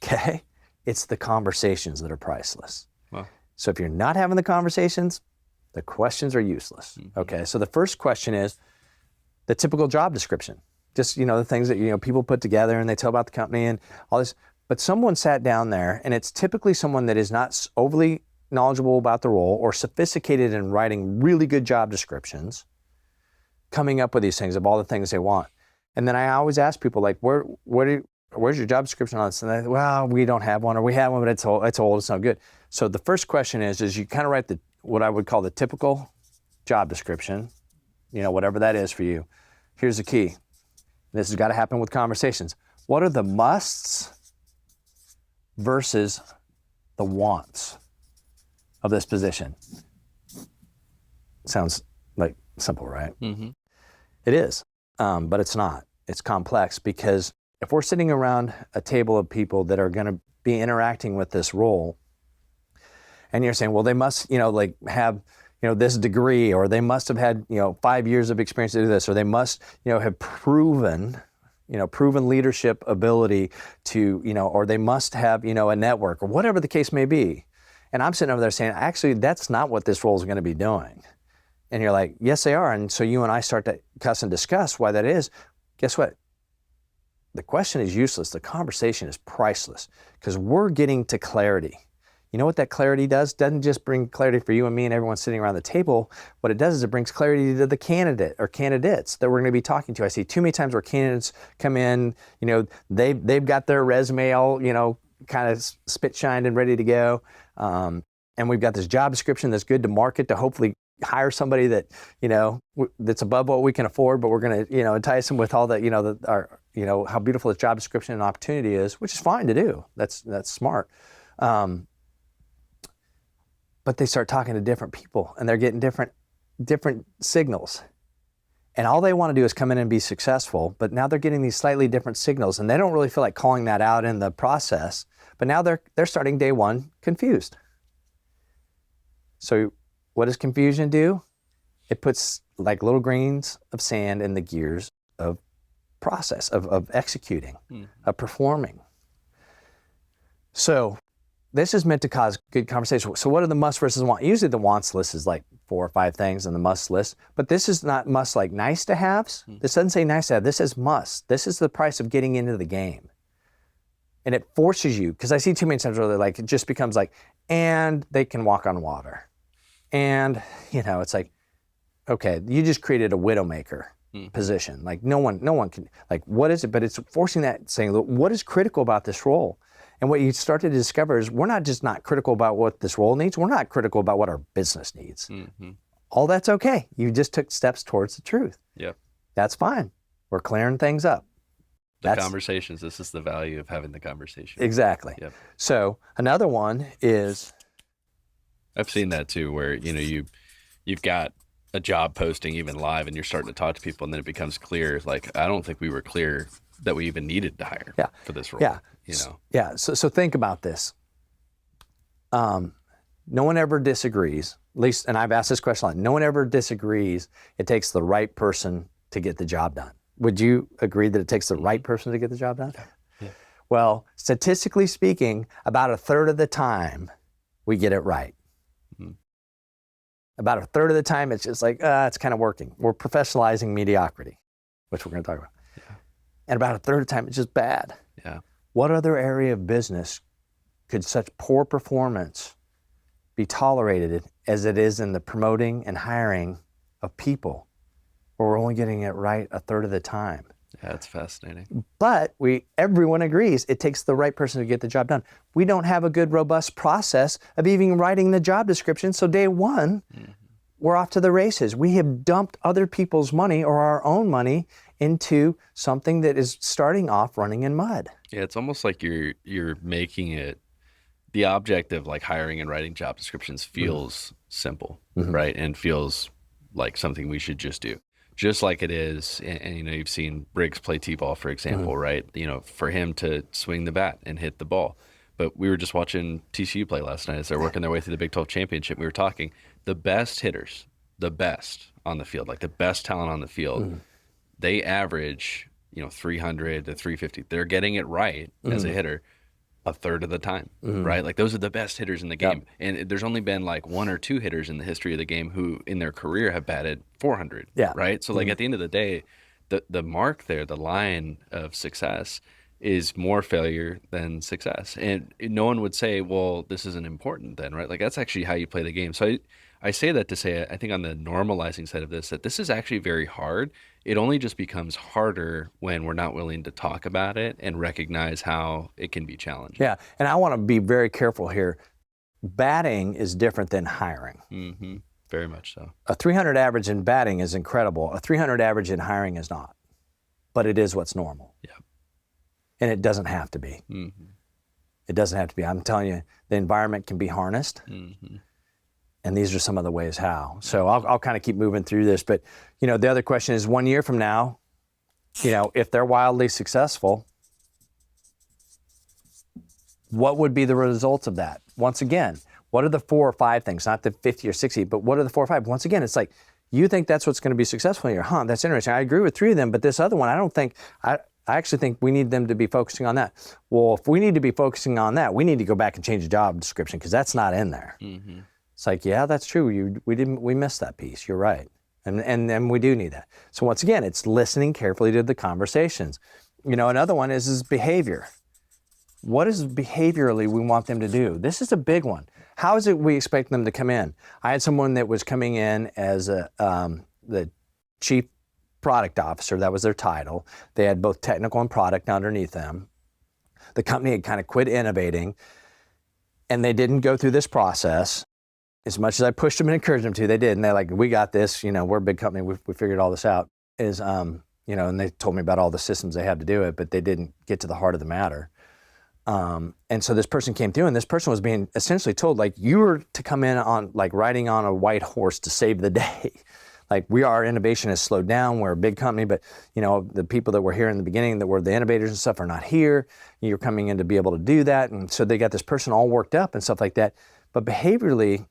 okay? It's the conversations that are priceless. Wow. So if you're not having the conversations, the questions are useless. Okay, so the first question is the typical job description. Just, the things that, people put together and they tell about the company and all this. But someone sat down there, and it's typically someone that is not overly knowledgeable about the role or sophisticated in writing really good job descriptions, coming up with these things of all the things they want. And then I always ask people, like, where's your job description on this? And they, well, we don't have one, or we have one, but it's old, it's no good. So the first question is you kind of write what I would call the typical job description, whatever that is for you. Here's the key. This has got to happen with conversations. What are the musts versus the wants of this position? Sounds like simple, right? Mm-hmm. It is, but it's not. It's complex because if we're sitting around a table of people that are going to be interacting with this role, and you're saying, well, they must, like have, this degree, or they must have had, 5 years of experience to do this, or they must, have proven leadership ability to, or they must have, a network, or whatever the case may be. And I'm sitting over there saying, actually, that's not what this role is going to be doing. And you're like, yes, they are. And so you and I start to cuss and discuss why that is. Guess what? The question is useless. The conversation is priceless because we're getting to clarity. You know what that clarity does? Doesn't just bring clarity for you and me and everyone sitting around the table. What it does is it brings clarity to the candidate or candidates that we're going to be talking to. I see too many times where candidates come in, they've got their resume all, kind of spit shined and ready to go. And we've got this job description that's good to market to hopefully hire somebody that, that's above what we can afford, but we're going to, entice them with all that, how beautiful this job description and opportunity is, which is fine to do. That's smart. But they start talking to different people and they're getting different signals. And all they want to do is come in and be successful, but now they're getting these slightly different signals and they don't really feel like calling that out in the process. But now they're starting day one confused. So what does confusion do? It puts like little grains of sand in the gears of process, of executing, of performing. So this is meant to cause good conversation. So what are the must versus want? Usually the wants list is like 4 or 5 things in the must list, but this is not must like nice to haves. This doesn't say nice to have, this says must. This is the price of getting into the game. And it forces you, because I see too many times where like, it just becomes like, and they can walk on water. And, it's like, okay, you just created a widowmaker position. Like no one can, like, what is it? But it's forcing that, saying, look, what is critical about this role? And what you start to discover is we're not just not critical about what this role needs, we're not critical about what our business needs. All that's okay. You just took steps towards the truth. Yep. That's fine. We're clearing things up. Conversations, this is the value of having the conversation. Exactly. Yep. So another one is, I've seen that too, where you've got a job posting even live, and you're starting to talk to people, and then it becomes clear, like, I don't think we were clear that we even needed to hire for this role. Yeah. Yeah. So think about this. No one ever disagrees, at least, and I've asked this question a lot. No one ever disagrees it takes the right person to get the job done. Would you agree that it takes the right person to get the job done? Yeah. Well, statistically speaking, about a third of the time we get it right. About a third of the time, it's just like, it's kind of working. We're professionalizing mediocrity, which we're going to talk about. Yeah. And about a third of the time, it's just bad. Yeah. What other area of business could such poor performance be tolerated as it is in the promoting and hiring of people, where we're only getting it right a third of the time? Yeah, it's fascinating. But everyone agrees it takes the right person to get the job done. We don't have a good, robust process of even writing the job description. So day one, we're off to the races. We have dumped other people's money or our own money into something that is starting off running in mud. Yeah, it's almost like you're making it, the object of like hiring and writing job descriptions feels simple, right? And feels like something we should just do. Just like it is, and you've seen Briggs play T-ball, for example, right? For him to swing the bat and hit the ball. But we were just watching TCU play last night as they're working their way through the Big 12 championship. We were talking, the best hitters, the best on the field, like the best talent on the field, they average, 300 to 350. They're getting it right as a hitter a third of the time, right? Like those are the best hitters in the game. Yep. And there's only been like 1 or 2 hitters in the history of the game who in their career have batted 400, right? So like at the end of the day, the mark there, the line of success is more failure than success. And no one would say, well, this isn't important then, right? Like that's actually how you play the game. So I say that to say, I think on the normalizing side of this, that this is actually very hard. It only just becomes harder when we're not willing to talk about it and recognize how it can be challenging. Yeah, and I want to be very careful here. Batting is different than hiring. Very much so. A 300 average in batting is incredible. A 300 average in hiring is not. but it is what's normal. Yeah. And it doesn't have to be. Mm-hmm. It doesn't have to be. I'm telling you, the environment can be harnessed. Mm-hmm. And these are some of the ways how. So I'll kind of keep moving through this. But, you know, the other question is 1 year from now, you know, if they're wildly successful, what would be the results of that? Once again, what are the 4 or 5 things, not the 50 or 60, but what are the 4 or 5? Once again, it's like, you think that's what's going to be successful here. That's interesting. I agree with 3 of them, but this other one, I actually think we need them to be focusing on that. Well, if we need to be focusing on that, we need to go back and change the job description because that's not in there. Mm-hmm. It's like, yeah, that's true. We missed that piece. You're right. And we do need that. So once again, it's listening carefully to the conversations. You know, another one is behavior. What is behaviorally we want them to do? This is a big one. How is it we expect them to come in? I had someone that was coming in as the chief product officer. That was their title. They had both technical and product underneath them. The company had kind of quit innovating, and they didn't go through this process. As much as I pushed them and encouraged them to, they did. And they're like, we got this, you know, we're a big company. We figured all this out. You know, and they told me about all the systems they had to do it, but they didn't get to the heart of the matter. And so this person came through, and this person was being essentially told, like, you were to come in on, like, riding on a white horse to save the day. Like, our innovation has slowed down. We're a big company, but, you know, the people that were here in the beginning that were the innovators and stuff are not here. You're coming in to be able to do that. And so they got this person all worked up and stuff like that. But behaviorally,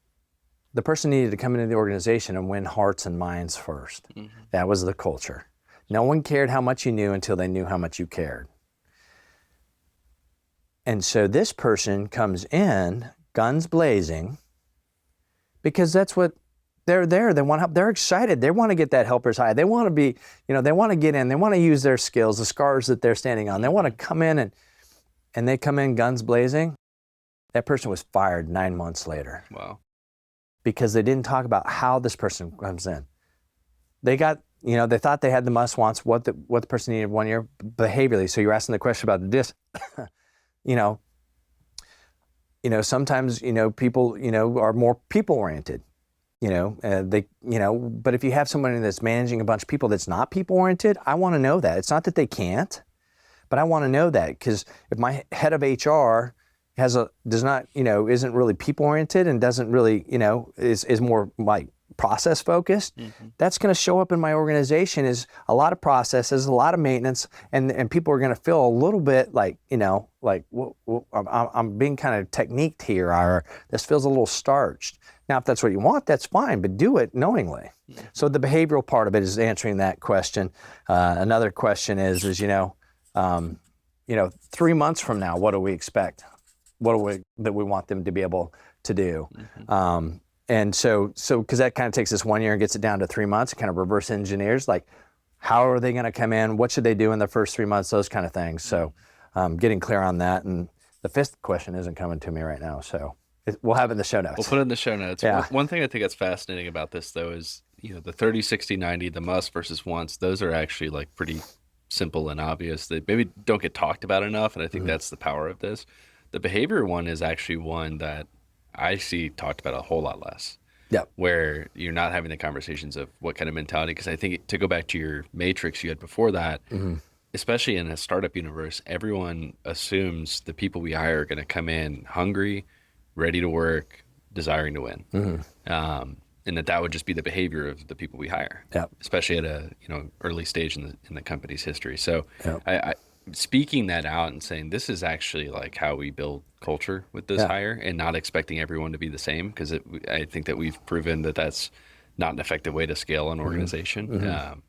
the person needed to come into the organization and win hearts and minds first. Mm-hmm. That was the culture. No one cared how much you knew until they knew how much you cared. And so this person comes in, guns blazing, because that's what they're there. They want help. They're excited. They want to get that helper's high. They want to be, you know, they want to get in. They want to use their skills, the scars that they're standing on. They want to come in and they come in guns blazing. That person was fired 9 months later. Wow. Because they didn't talk about how this person comes in. They got, you know, they thought they had the must-wants, what the person needed 1 year behaviorally. So you're asking the question about the dis. You know, sometimes, you know, people, you know, are more people-oriented, you know, but if you have somebody that's managing a bunch of people that's not people-oriented, I want to know that. It's not that they can't, but I want to know that, because if my head of HR isn't really people-oriented and doesn't really, you know, is more like process focused, mm-hmm. That's going to show up in my organization is a lot of processes, a lot of maintenance, and people are going to feel a little bit like, you know, like I'm being kind of techniqued here, or this feels a little starched. Now, if that's what you want, that's fine, but do it knowingly. Mm-hmm. So the behavioral part of it is answering that question. Another question is 3 months from now, what do we expect? What do we want them to be able to do? Mm-hmm. And so because that kind of takes this 1 year and gets it down to 3 months, it kind of reverse engineers, like, how are they going to come in? What should they do in the first 3 months? Those kind of things. So getting clear on that. And the 5th question isn't coming to me right now. So we'll have it in the show notes. We'll put it in the show notes. Yeah. One thing I think that's fascinating about this, though, is, you know, the 30, 60, 90, the must versus wants, those are actually like pretty simple and obvious. They maybe don't get talked about enough. And I think that's the power of this. The behavior one is actually one that I see talked about a whole lot less. Yeah. Where you're not having the conversations of what kind of mentality, because I think to go back to your matrix you had before that, mm-hmm. especially in a startup universe, everyone assumes the people we hire are going to come in hungry, ready to work, desiring to win. Mm-hmm. And that would just be the behavior of the people we hire, especially at a, you know, early stage in the company's history. So I speaking that out and saying this is actually like how we build culture with this hire, and not expecting everyone to be the same, because I think that we've proven that that's not an effective way to scale an organization. Mm-hmm.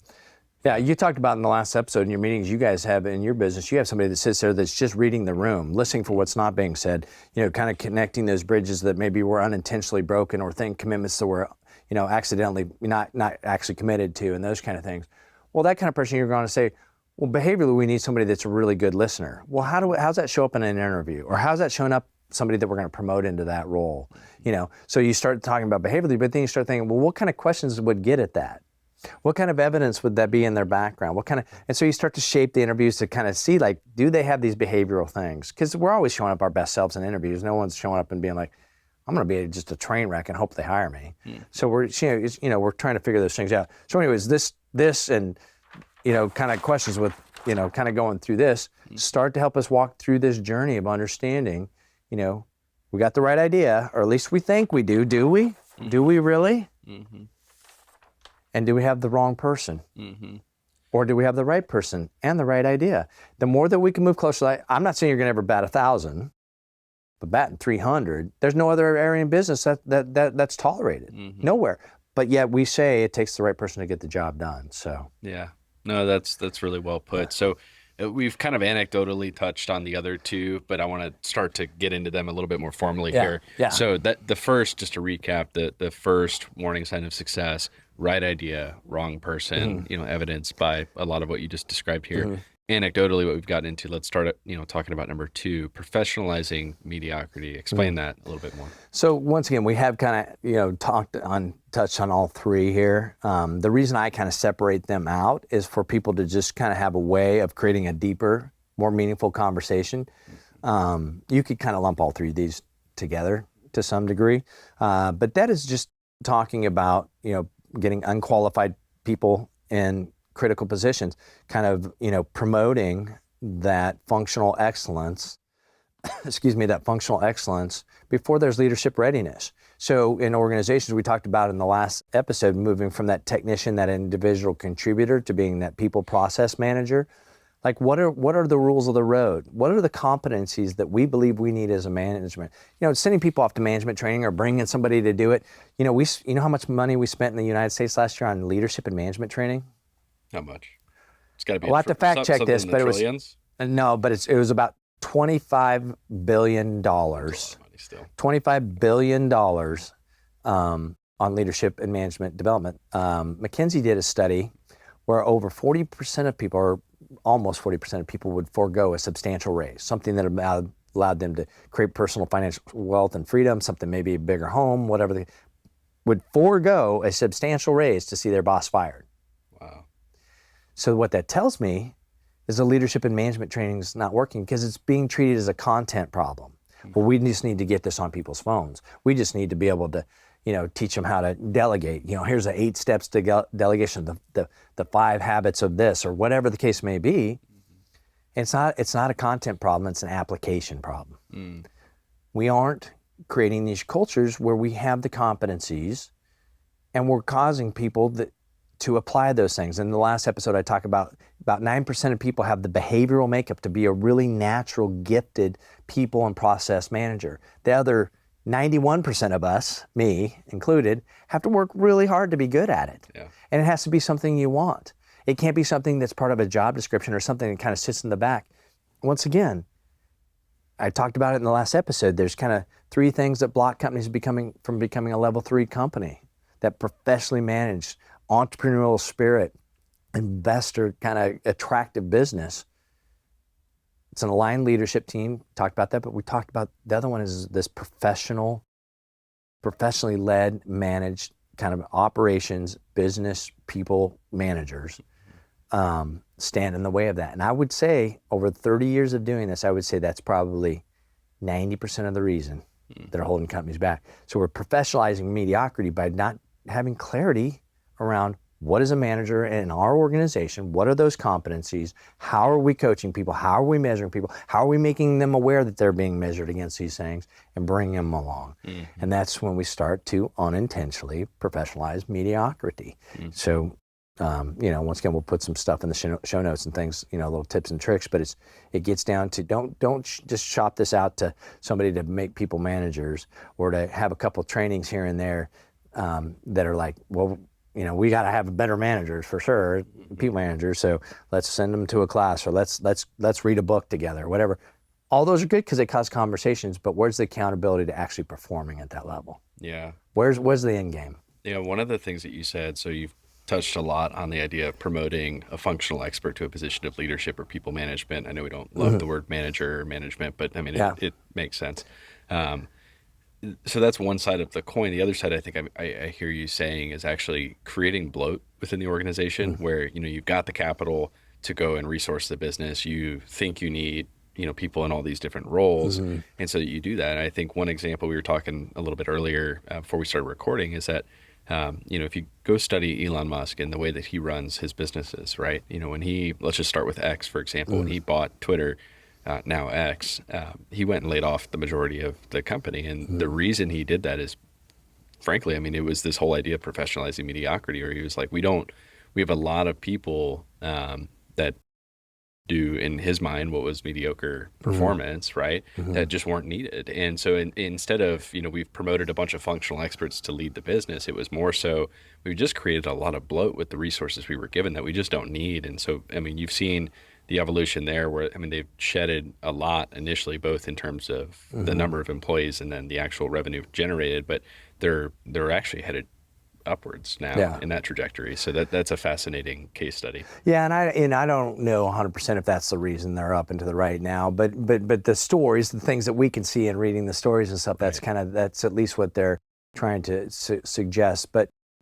Yeah, you talked about in the last episode in your meetings you guys have in your business, you have somebody that sits there that's just reading the room, listening for what's not being said, you know, kind of connecting those bridges that maybe were unintentionally broken, or commitments that were, you know, accidentally not actually committed to, and those kind of things. Well, that kind of person, you're going to say, well, behaviorally, we need somebody that's a really good listener. Well, how's that show up in an interview? Or how's that showing up somebody that we're going to promote into that role? You know, so you start talking about behaviorally, but then you start thinking, well, what kind of questions would get at that? What kind of evidence would that be in their background? And so you start to shape the interviews to kind of see, like, do they have these behavioral things? Because we're always showing up our best selves in interviews. No one's showing up and being like, I'm going to be just a train wreck and hope they hire me. So we're trying to figure those things out. So anyways, this and kind of questions with, kind of going through this, start to help us walk through this journey of understanding, we got the right idea, or at least we think we do. Do we? Mm-hmm. Do we really? Mm-hmm. And do we have the wrong person? Mm-hmm. Or do we have the right person and the right idea? The more that we can move closer, I'm not saying you're going to ever bat 1,000, but batting 300, there's no other area in business that's tolerated. Mm-hmm. Nowhere. But yet we say it takes the right person to get the job done. So yeah, no, that's really well put. So we've kind of anecdotally touched on the other two, but I want to start to get into them a little bit more formally here. Yeah. So that the first, just to recap, the first warning sign of success: right idea, wrong person. Mm-hmm. Evidenced by a lot of what you just described here. Mm-hmm. Anecdotally, what we've gotten into, let's start talking about number 2, professionalizing mediocrity. Explain that a little bit more. So once again, we have kind of touched on all three here. The reason I kind of separate them out is for people to just kind of have a way of creating a deeper, more meaningful conversation. You could kind of lump all three of these together to some degree, but that is just talking about getting unqualified people in critical positions, kind of, promoting that functional excellence, that functional excellence before there's leadership readiness. So in organizations, we talked about in the last episode, moving from that technician, that individual contributor, to being that people process manager. Like, what are the rules of the road? What are the competencies that we believe we need as a management? Sending people off to management training or bringing somebody to do it. You know how much money we spent in the United States last year on leadership and management training? Not much. It's got to be. We'll have to fact check this, but trillions? It was about $25 billion. $25 billion on leadership and management development. McKinsey did a study where over 40% of people, or almost 40% of people, would forego a substantial raise, something that allowed them to create personal financial wealth and freedom, something maybe a bigger home, whatever they would forego a substantial raise to see their boss fired. Wow. So what that tells me is the leadership and management training is not working because it's being treated as a content problem. Well, we just need to get this on people's phones. We just need to be able to, teach them how to delegate. Here's the 8 steps to delegation, the 5 habits of this, or whatever the case may be. It's not a content problem. It's an application problem. Mm. We aren't creating these cultures where we have the competencies, and we're causing people to apply those things. In the last episode, I talked about 9% of people have the behavioral makeup to be a really natural, gifted people and process manager. The other 91% of us, me included, have to work really hard to be good at it. Yeah. And it has to be something you want. It can't be something that's part of a job description or something that kind of sits in the back. Once again, I talked about it in the last episode. There's kind of 3 things that block companies from becoming a level 3 company: that professionally managed, entrepreneurial spirit, investor kind of attractive business. It's an aligned leadership team. Talked about that, but we talked about the other one is this professionally led, managed kind of operations, business people, managers stand in the way of that. And I would say over 30 years of doing this, I would say that's probably 90% of the reason that are holding companies back. So we're professionalizing mediocrity by not having clarity around what is a manager in our organization, what are those competencies, how are we coaching people, how are we measuring people, how are we making them aware that they're being measured against these things, and bringing them along. Mm-hmm. And that's when we start to unintentionally professionalize mediocrity. Mm-hmm. So, once again, we'll put some stuff in the show notes and things, little tips and tricks, but it gets down to don't just shop this out to somebody to make people managers, or to have a couple trainings here and there that are like, well, we got to have better managers for sure, people managers. So let's send them to a class, or let's read a book together, whatever. All those are good because they cause conversations, but where's the accountability to actually performing at that level? Yeah. Where's the end game? Yeah. One of the things that you said, so you've touched a lot on the idea of promoting a functional expert to a position of leadership or people management. I know we don't love the word manager or management, but I mean, it makes sense. So that's one side of the coin. The other side, I think I hear you saying, is actually creating bloat within the organization, where you've got the capital to go and resource the business. You think you need people in all these different roles, and so you do that. And I think one example, we were talking a little bit earlier before we started recording, is that If you go study Elon Musk and the way that he runs his businesses, right? Let's just start with X, for example, when he bought Twitter, now X, he went and laid off the majority of the company. And the reason he did that is, frankly, it was this whole idea of professionalizing mediocrity, where he was like, we have a lot of people that do, in his mind, what was mediocre performance, right? That just weren't needed. And so instead of, we've promoted a bunch of functional experts to lead the business, it was more so we just created a lot of bloat with the resources we were given that we just don't need. And so, you've seen the evolution there where, they've shedded a lot initially, both in terms of the number of employees and then the actual revenue generated, but they're actually headed upwards now in that trajectory. So that's a fascinating case study. Yeah, and I don't know 100% if that's the reason they're up and to the right now, but the stories, the things that we can see in reading the stories and stuff, that's that's at least what they're trying to suggest.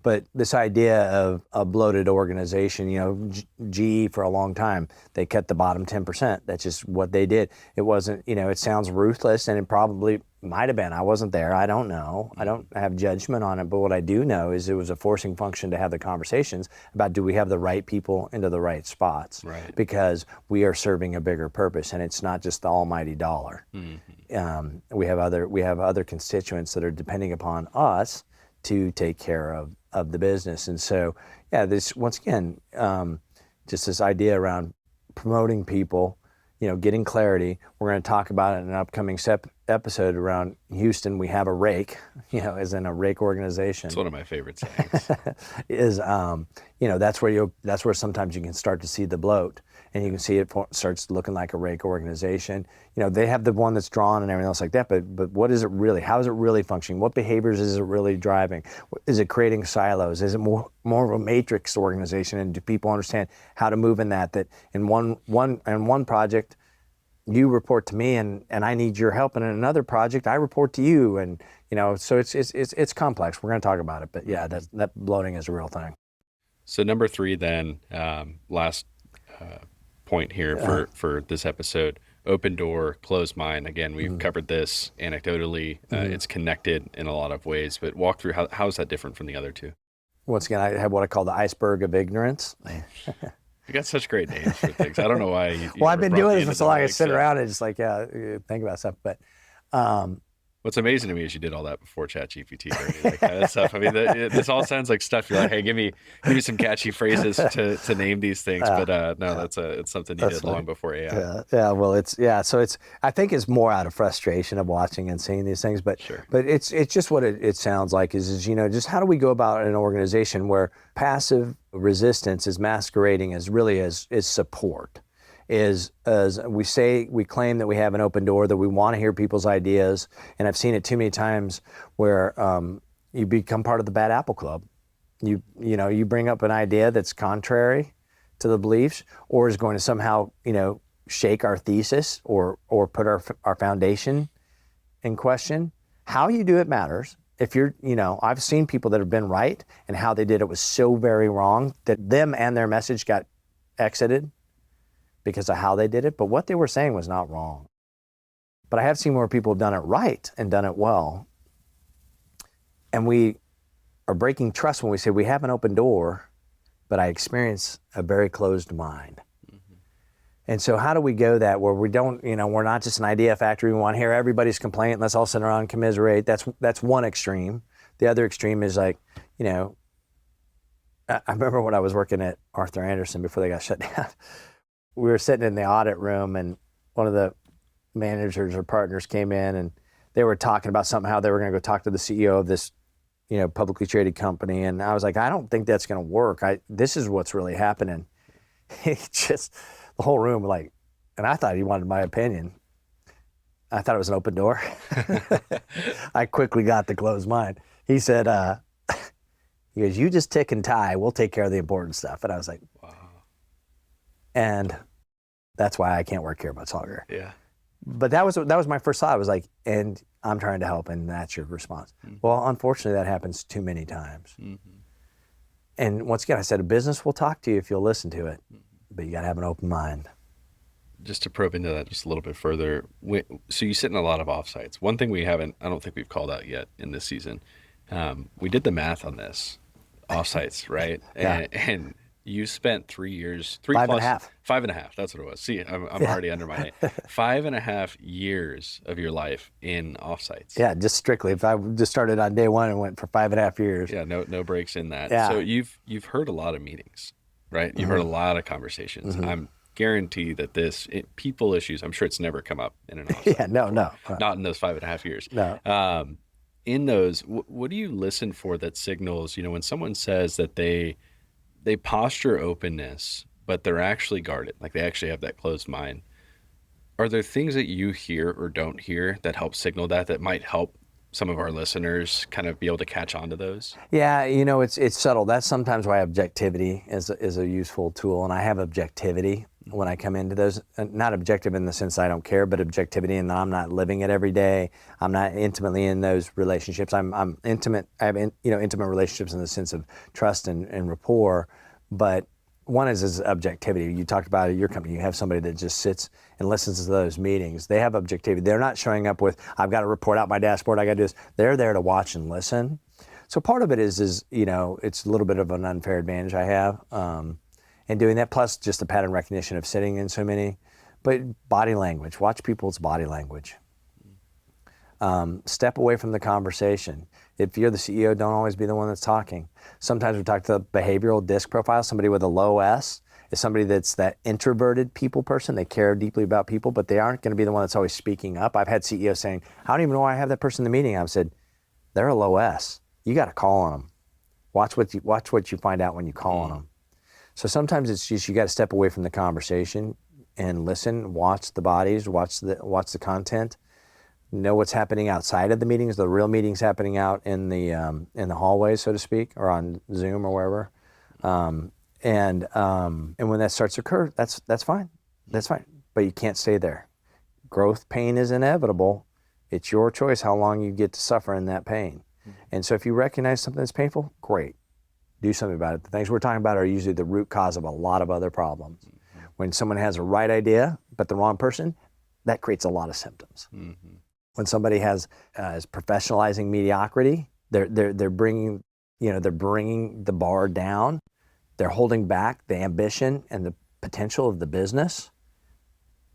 But this idea of a bloated organization, GE for a long time, they cut the bottom 10%. That's just what they did. It wasn't, it sounds ruthless, and it probably might have been. I wasn't there. I don't know. I don't have judgment on it. But what I do know is it was a forcing function to have the conversations about, do we have the right people into the right spots? Right. Because we are serving a bigger purpose, and it's not just the almighty dollar. We have other constituents that are depending upon us to take care of the business. And so, this, once again, just this idea around promoting people, getting clarity. We're going to talk about it in an upcoming episode around Houston. We have a rake, as in a rake organization. It's one of my favorite sayings. That's where sometimes you can start to see the bloat, and you can see it starts looking like a rake organization. They have the one that's drawn and everything else like that, but what is it really? How is it really functioning? What behaviors is it really driving? Is it creating silos? Is it more of a matrix organization? And do people understand how to move in that in one project, you report to me, and I need your help, and in another project I report to you, and so it's complex. We're going to talk about it, but that bloating is a real thing. So number 3 then, last point here for this episode: open door, closed mind. Again, we've covered this anecdotally. It's connected in a lot of ways, but walk through how is that different from the other two? Once again, I have what I call the iceberg of ignorance. You got such great names for things. I don't know why. Well, I've been doing this for so long. I sit around and just think about stuff. But what's amazing to me is you did all that before ChatGPT or any like that stuff. This all sounds like stuff you're like, hey, give me some catchy phrases to name these things. But no, it's something you did long before AI. Yeah. Well, so I think it's more out of frustration of watching and seeing these things. But sure. But it's just what it sounds like is just how do we go about an organization where passive resistance is masquerading as really as support. Is as we claim that we have an open door, that we want to hear people's ideas, and I've seen it too many times where you become part of the bad apple club. You bring up an idea that's contrary to the beliefs, or is going to somehow shake our thesis or put our foundation in question. How you do it matters. If you're, I've seen people that have been right, and how they did it was so very wrong that them and their message got exited because of how they did it, but what they were saying was not wrong. But I have seen more people have done it right and done it well. And we are breaking trust when we say we have an open door, but I experience a very closed mind. Mm-hmm. And so how do we go that where we don't, we're not just an idea factory, we want to hear everybody's complaint, let's all sit around and commiserate. That's one extreme. The other extreme is I remember when I was working at Arthur Andersen before they got shut down. We were sitting in the audit room, and one of the managers or partners came in, and they were talking about something, how they were going to go talk to the CEO of this, publicly traded company. And I was like, I don't think that's going to work. This is what's really happening. The whole room, and I thought he wanted my opinion. I thought it was an open door. I quickly got the closed mind. He said, he goes, you just tick and tie. We'll take care of the important stuff. And I was like, wow. And that's why I can't work here much longer. Yeah. But that was my first thought. I was like, and I'm trying to help, and that's your response. Mm-hmm. Well, unfortunately, that happens too many times. Mm-hmm. And once again, I said, a business will talk to you if you'll listen to it, but you got to have an open mind. Just to probe into that just a little bit further, so you sit in a lot of offsites. One thing I don't think we've called out yet in this season, We did the math on this, offsites, right? Yeah. And you spent 3 years, 5.5. That's what it was. See, I'm already under my 5.5 years of your life in offsites. Yeah, just strictly. If I just started on day one and went for 5.5 years. Yeah, no breaks in that. Yeah. So you've heard a lot of meetings, right? You've heard a lot of conversations. I'm guarantee that people issues, I'm sure it's never come up in an offsite. Yeah, no. Not in those 5.5 years. No. In those, what do you listen for that signals, when someone says that they posture openness, but they're actually guarded, like they actually have that closed mind? Are there things that you hear or don't hear that help signal that might help some of our listeners kind of be able to catch on to those? Yeah, it's subtle. That's sometimes why objectivity is a useful tool, and I have objectivity when I come into those. Not objective in the sense I don't care, but objectivity in that I'm not living it every day. I'm not intimately in those relationships. I'm intimate. I have intimate relationships in the sense of trust and rapport, but one is objectivity. You talked about it at your company. You have somebody that just sits and listens to those meetings. They have objectivity. They're not showing up with, I've got to report out my dashboard, I got to do this. They're there to watch and listen. So part of it is it's a little bit of an unfair advantage I have in doing that, plus just the pattern recognition of sitting in so many. But body language, watch people's body language. Step away from the conversation. If you're the CEO, don't always be the one that's talking. Sometimes we talk to the behavioral disc profile. Somebody with a low S is somebody that's that introverted people person. They care deeply about people, but they aren't going to be the one that's always speaking up. I've had CEOs saying, I don't even know why I have that person in the meeting. I've said, they're a low S. You got to call on them. Watch what you find out when you call on them. So sometimes it's just you got to step away from the conversation and listen, watch the bodies, watch the content. Know what's happening outside of the meetings, the real meetings happening out in the hallways, so to speak, or on Zoom or wherever. And when that starts to occur, that's fine. That's fine. But you can't stay there. Growth pain is inevitable. It's your choice how long you get to suffer in that pain. And so if you recognize something that's painful, great. Do something about it. The things we're talking about are usually the root cause of a lot of other problems. When someone has a right idea, but the wrong person, that creates a lot of symptoms. When somebody is professionalizing mediocrity, they're bringing the bar down. They're holding back the ambition and the potential of the business.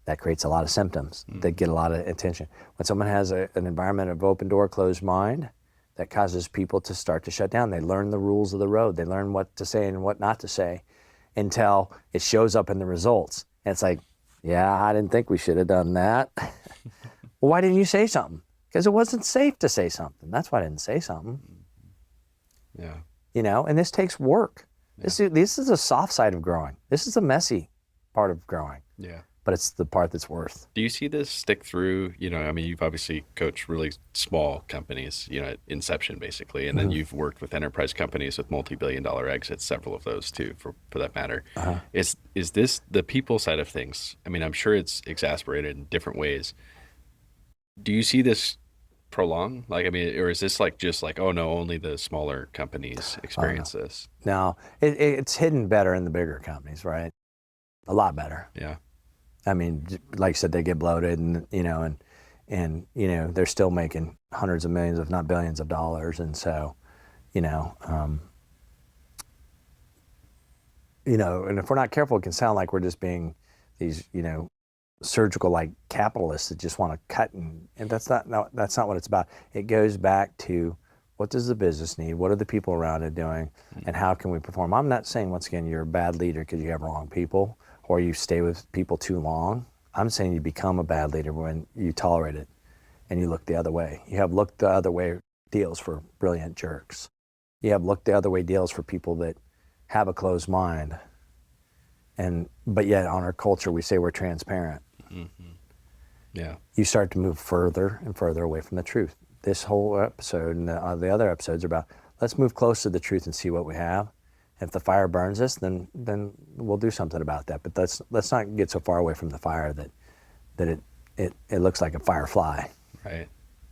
That creates a lot of symptoms that get a lot of attention. When someone has an environment of open door, closed mind, that causes people to start to shut down. They learn the rules of the road. They learn what to say and what not to say until it shows up in the results. And it's like, yeah, I didn't think we should have done that. Well, why didn't you say something? Because it wasn't safe to say something. That's why I didn't say something. Yeah. And this takes work. Yeah. This is a soft side of growing. This is a messy part of growing. Yeah. But it's the part that's worth. Do you see this stick through, you've obviously coached really small companies, at inception basically, and then you've worked with enterprise companies with multi-billion-dollar exits, several of those too, for that matter. Is this the people side of things? I'm sure it's exacerbated in different ways. Do you see this prolong? Or is this oh no, only the smaller companies experience this? No, it's hidden better in the bigger companies, right? A lot better. Yeah. Like you said, they get bloated and they're still making hundreds of millions, if not billions of dollars. And so, and if we're not careful, it can sound like we're just being these, surgical like capitalists that just want to cut and that's not what it's about. It goes back to what does the business need? What are the people around it doing? And how can we perform? I'm not saying, once again, you're a bad leader because you have wrong people or you stay with people too long. I'm saying you become a bad leader when you tolerate it and you look the other way. You have looked the other way deals for brilliant jerks. You have looked the other way deals for people that have a closed mind. But yet on our culture, we say we're transparent. Yeah. You start to move further and further away from the truth. This whole episode and the other episodes are about, let's move close to the truth and see what we have. If the fire burns us, then we'll do something about that. But let's not get so far away from the fire that it looks like a firefly.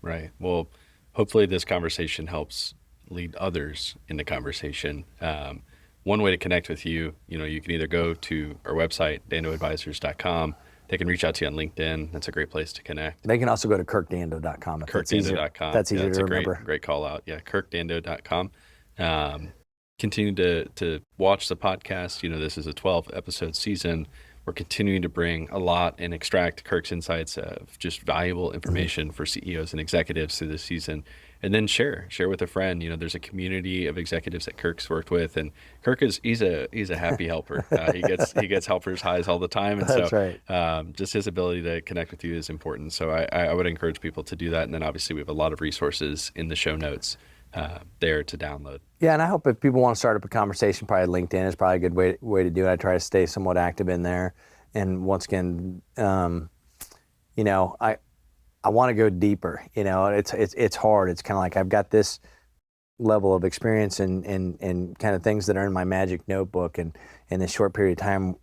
Right. Well, hopefully this conversation helps lead others in the conversation. One way to connect with you, you can either go to our website, dandoadvisors.com. They can reach out to you on LinkedIn. That's a great place to connect. They can also go to kirkdando.com. Kirkdando.com. That's easier that's to a remember. Great call out. Yeah, kirkdando.com. Continue to watch the podcast. This is a 12 episode season. We're continuing to bring a lot and extract Kirk's insights of just valuable information for CEOs and executives through this season. And then share with a friend. There's a community of executives that Kirk's worked with, and Kirk he's a happy helper. He gets helpers highs all the time, and That's right. Just his ability to connect with you is important. So I would encourage people to do that. And then obviously we have a lot of resources in the show notes there to download. Yeah, and I hope if people want to start up a conversation, probably LinkedIn is probably a good way to do it. I try to stay somewhat active in there. And once again, I want to go deeper. It's hard. It's kind of like I've got this level of experience and kind of things that are in my magic notebook, and in this short period of time,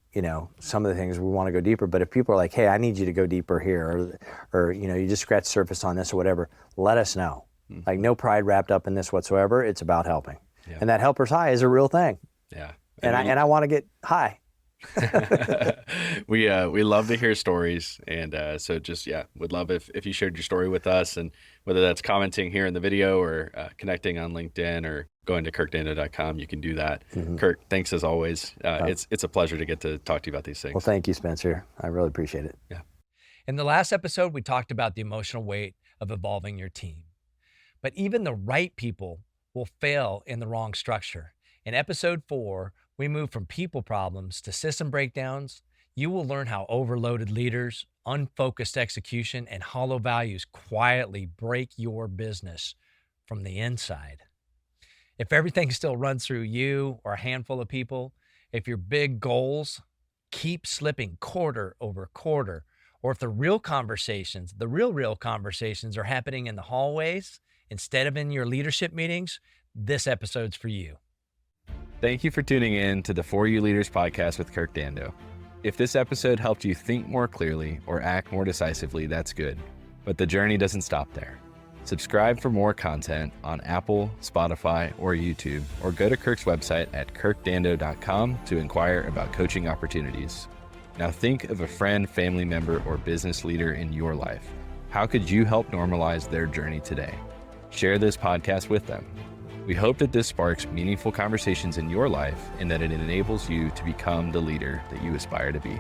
some of the things we want to go deeper. But if people are like, hey, I need you to go deeper here, or you just scratch the surface on this or whatever, let us know. Like, no pride wrapped up in this whatsoever. It's about helping. Yeah. And that helper's high is a real thing. Yeah. And I want to get high. We love to hear stories, and so just would love if you shared your story with us, and whether that's commenting here in the video or connecting on LinkedIn or going to kirkdando.com, you can do that. Kirk, thanks as always. It's a pleasure to get to talk to you about these things. Well, thank you, Spencer. I really appreciate it. Yeah. In the last episode, we talked about the emotional weight of evolving your team. But even the right people will fail in the wrong structure. In episode 4, we move from people problems to system breakdowns. You will learn how overloaded leaders, unfocused execution, and hollow values quietly break your business from the inside. If everything still runs through you or a handful of people, if your big goals keep slipping quarter over quarter, or if the real conversations are happening in the hallways instead of in your leadership meetings, this episode's for you. Thank you for tuning in to the For You Leaders podcast with Kirk Dando. If this episode helped you think more clearly or act more decisively, that's good. But the journey doesn't stop there. Subscribe for more content on Apple, Spotify, or YouTube, or go to Kirk's website at kirkdando.com to inquire about coaching opportunities. Now think of a friend, family member, or business leader in your life. How could you help normalize their journey today? Share this podcast with them. We hope that this sparks meaningful conversations in your life and that it enables you to become the leader that you aspire to be.